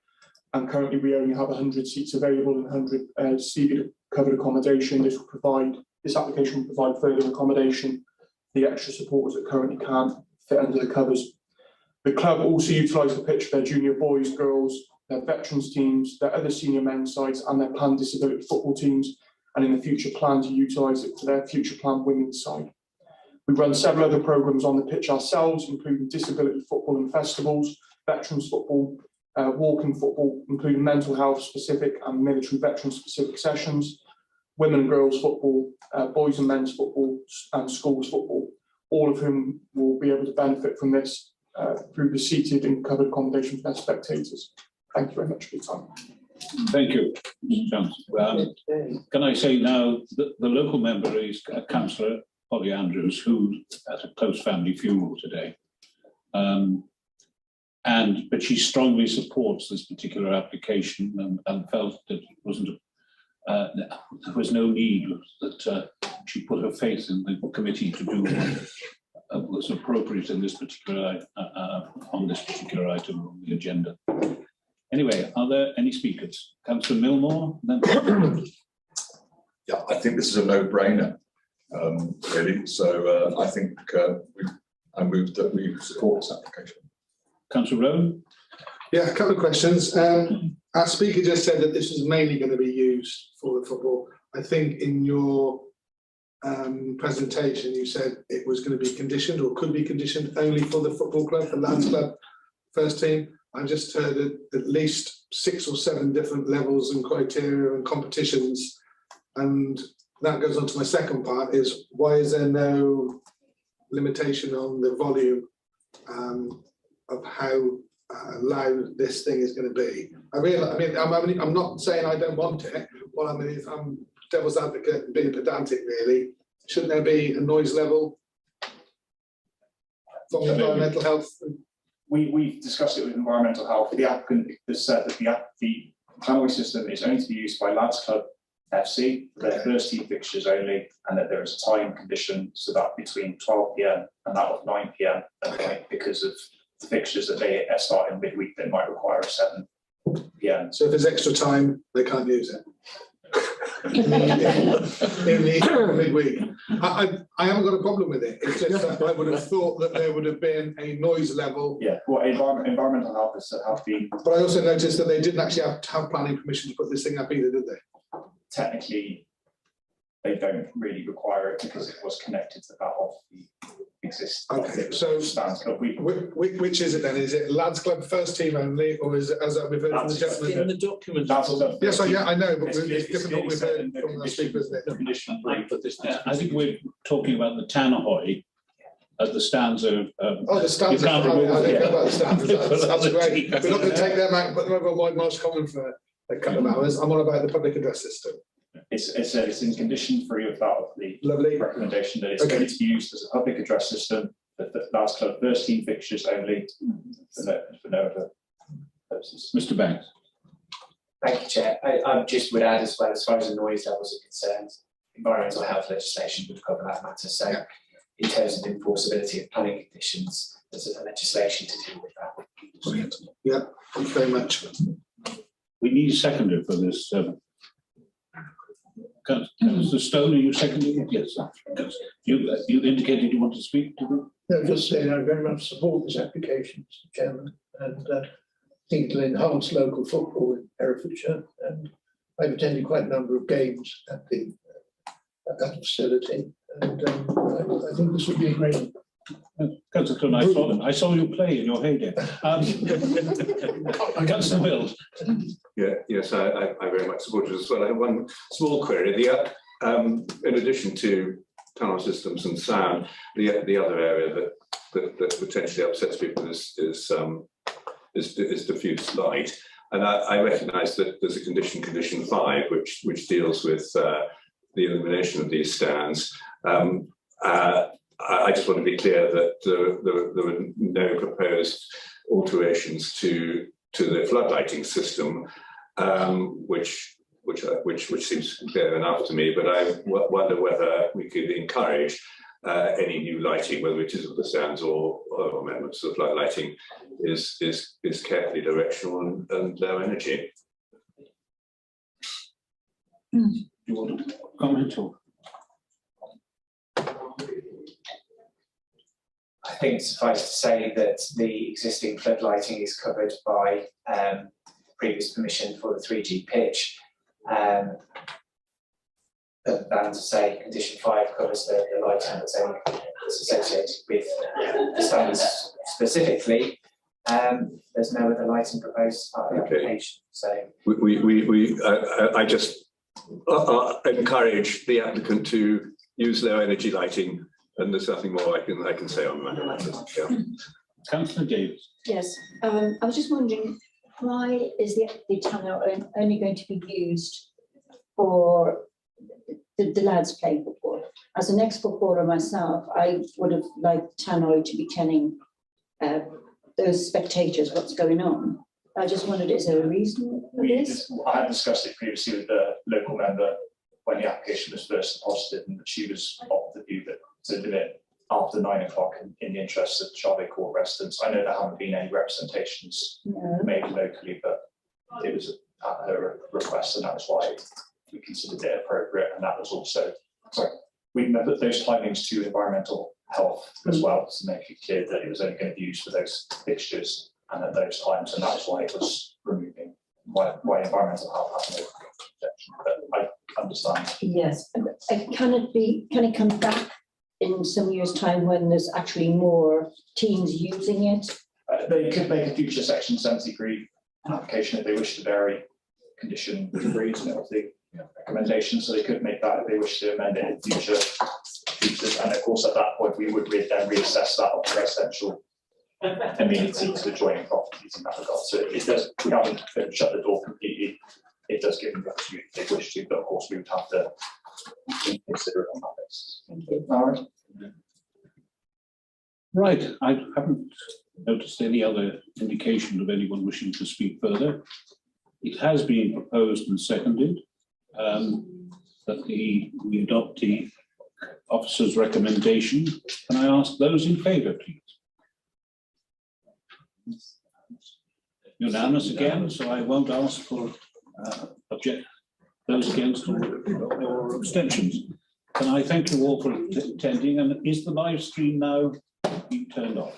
P: and currently we only have 100 seats available and 100 seated covered accommodation. This application will provide further accommodation for the extra supporters that currently can't fit under the covers. The club also utilise the pitch for their junior boys, girls, their veterans teams, their other senior men's sides, and their planned disability football teams, and in the future plan to utilise it for their future planned women's side. We run several other programmes on the pitch ourselves, including disability football and festivals, veterans football, walking football, including mental health specific and military veteran specific sessions, women and girls football, boys and men's football, and schools football, all of whom will be able to benefit from this through the seated and covered accommodation for their spectators. Thank you very much for your time.
A: Thank you, Mr. Johnson. Can I say now that the local member is Councillor Holly Andrews, who has a close family funeral today. But she strongly supports this particular application and felt that it wasn't there was no need that she put her faith in the committee to do what was appropriate in this particular on this particular item on the agenda. Anyway, are there any speakers? Councillor Milmore, then.
Q: Yeah, I think this is a no-brainer, really. So I think I move that we support this application.
A: Councillor Rowan?
L: Yeah, a couple of questions. Our speaker just said that this was mainly going to be used for the football. I think in your presentation you said it was going to be conditioned or could be conditioned only for the football club, the Lads Club first team. I just heard at least 6 or 7 different levels and criteria and competitions, and that goes on to my second part, is why is there no limitation on the volume of how loud this thing is going to be? I'm not saying I don't want it. Well, I mean, if I'm devil's advocate and being pedantic, really, shouldn't there be a noise level from environmental health?
O: We've discussed it with environmental health. The applicant has said that the Canopy system is only to be used by Lads Club FC for their first team fixtures only, and that there is a time condition so that between 12 PM and that of 9 PM at night, because of the fixtures that they start in midweek, they might require a 7 PM.
L: So if there's extra time, they can't use it. in the midweek. I haven't got a problem with it. It's just that I would have thought that there would have been a noise level.
O: Yeah, well, environmental health has been.
L: But I also noticed that they didn't actually have planning permission to put this thing up either, did they?
O: Technically, they don't really require it because it was connected to that of the exist.
L: Okay, so
O: Stands Club.
L: which is it then? Is it Lads Club first team only, or is it, as we've heard from the gentleman?
K: In the document.
L: Yes, yeah, I know, but
O: It's
L: it's different what we've heard from the speakers there.
A: I think we're talking about the Tannoy at the stanza.
L: Oh, the stanza. I don't know about the stanza. That's great. We're not going to take them out and put them over on Wide Marsh Common for a couple of hours. I'm on about the public address system.
O: It's in condition 3 of that of the
L: Lovely
O: recommendation that it's going to be used as a public address system. That the Lads Club first team fixtures only for no other purposes.
A: Mr. Banks.
B: Thank you, Chair. I just would add as well, as far as the noise levels are concerned, environmental health legislation would cover that matter. So in terms of enforceability of planning conditions, there's a legislation to deal with that.
L: Brilliant. Yeah, thank you very much.
A: We need a seconder for this. Councillor Stone, are you seconding it? Yes. You indicated you want to speak to them?
R: No, just saying I very much support this application, Mr. Chairman, and think it'll enhance local football in Herefordshire. And I've attended quite a number of games at that facility, and I think this would be a great.
A: Councillor Clun, I saw you play in your heyday. Councillor Mills.
G: Yeah, yes, I very much support it as well. I have one small query. In addition to tunnel systems and sound, the other area that potentially upsets people is diffuse light. And I recognise that there's a condition 5, which deals with the elimination of these stands. I just want to be clear that there were no proposed alterations to the floodlighting system, which seems clear enough to me. But I wonder whether we could encourage any new lighting, whether it is of the stands or other amendments to the floodlighting, is carefully directional and low energy.
A: You want to comment or?
B: I think suffice to say that the existing floodlighting is covered by previous permission for the 3G pitch. And to say condition 5 covers the lighting that's associated with the standards specifically. There's no other lighting proposed as part of the application. So
G: I just encourage the applicant to use low energy lighting. And there's nothing more I can say on that. Yeah.
A: Councillor Davis.
S: Yes, I was just wondering, why is the tunnel only going to be used for the lads playing football? As an ex-footballer myself, I would have liked the tunnel to be telling those spectators what's going on. I just wondered, is there a reason for this?
O: I had discussed it previously with the local member when the application was first deposited, and she was of the view that to do it after 9 o'clock in the interest of Charlotte Court residents. I know there haven't been any representations made locally, but it was at her request, and that was why we considered it appropriate. And that was also, we remembered those timings to environmental health as well, to make it clear that it was only going to be used for those fixtures and at those times, and that's why it was removing, why environmental health has no protection. But I understand.
S: Yes, can it come back in some years' time when there's actually more teams using it?
O: They could make a future section 70 application if they wish to vary condition 3 of the recommendation, so they could make that if they wish to amend it in future. And of course, at that point, we would then reassess that of the residential amenity to the joining properties in that regard. So it does, we haven't shut the door completely. It does give them the opportunity if they wish to, but of course, we would have to consider it on that basis.
S: Thank you.
O: All right.
A: Right, I haven't noticed any other indication of anyone wishing to speak further. It has been proposed and seconded that we adopt the officer's recommendation. Can I ask those in favour, please? Unanimous again, so I won't ask for those against or abstentions. Can I thank you all for attending, and is the live stream now being turned off?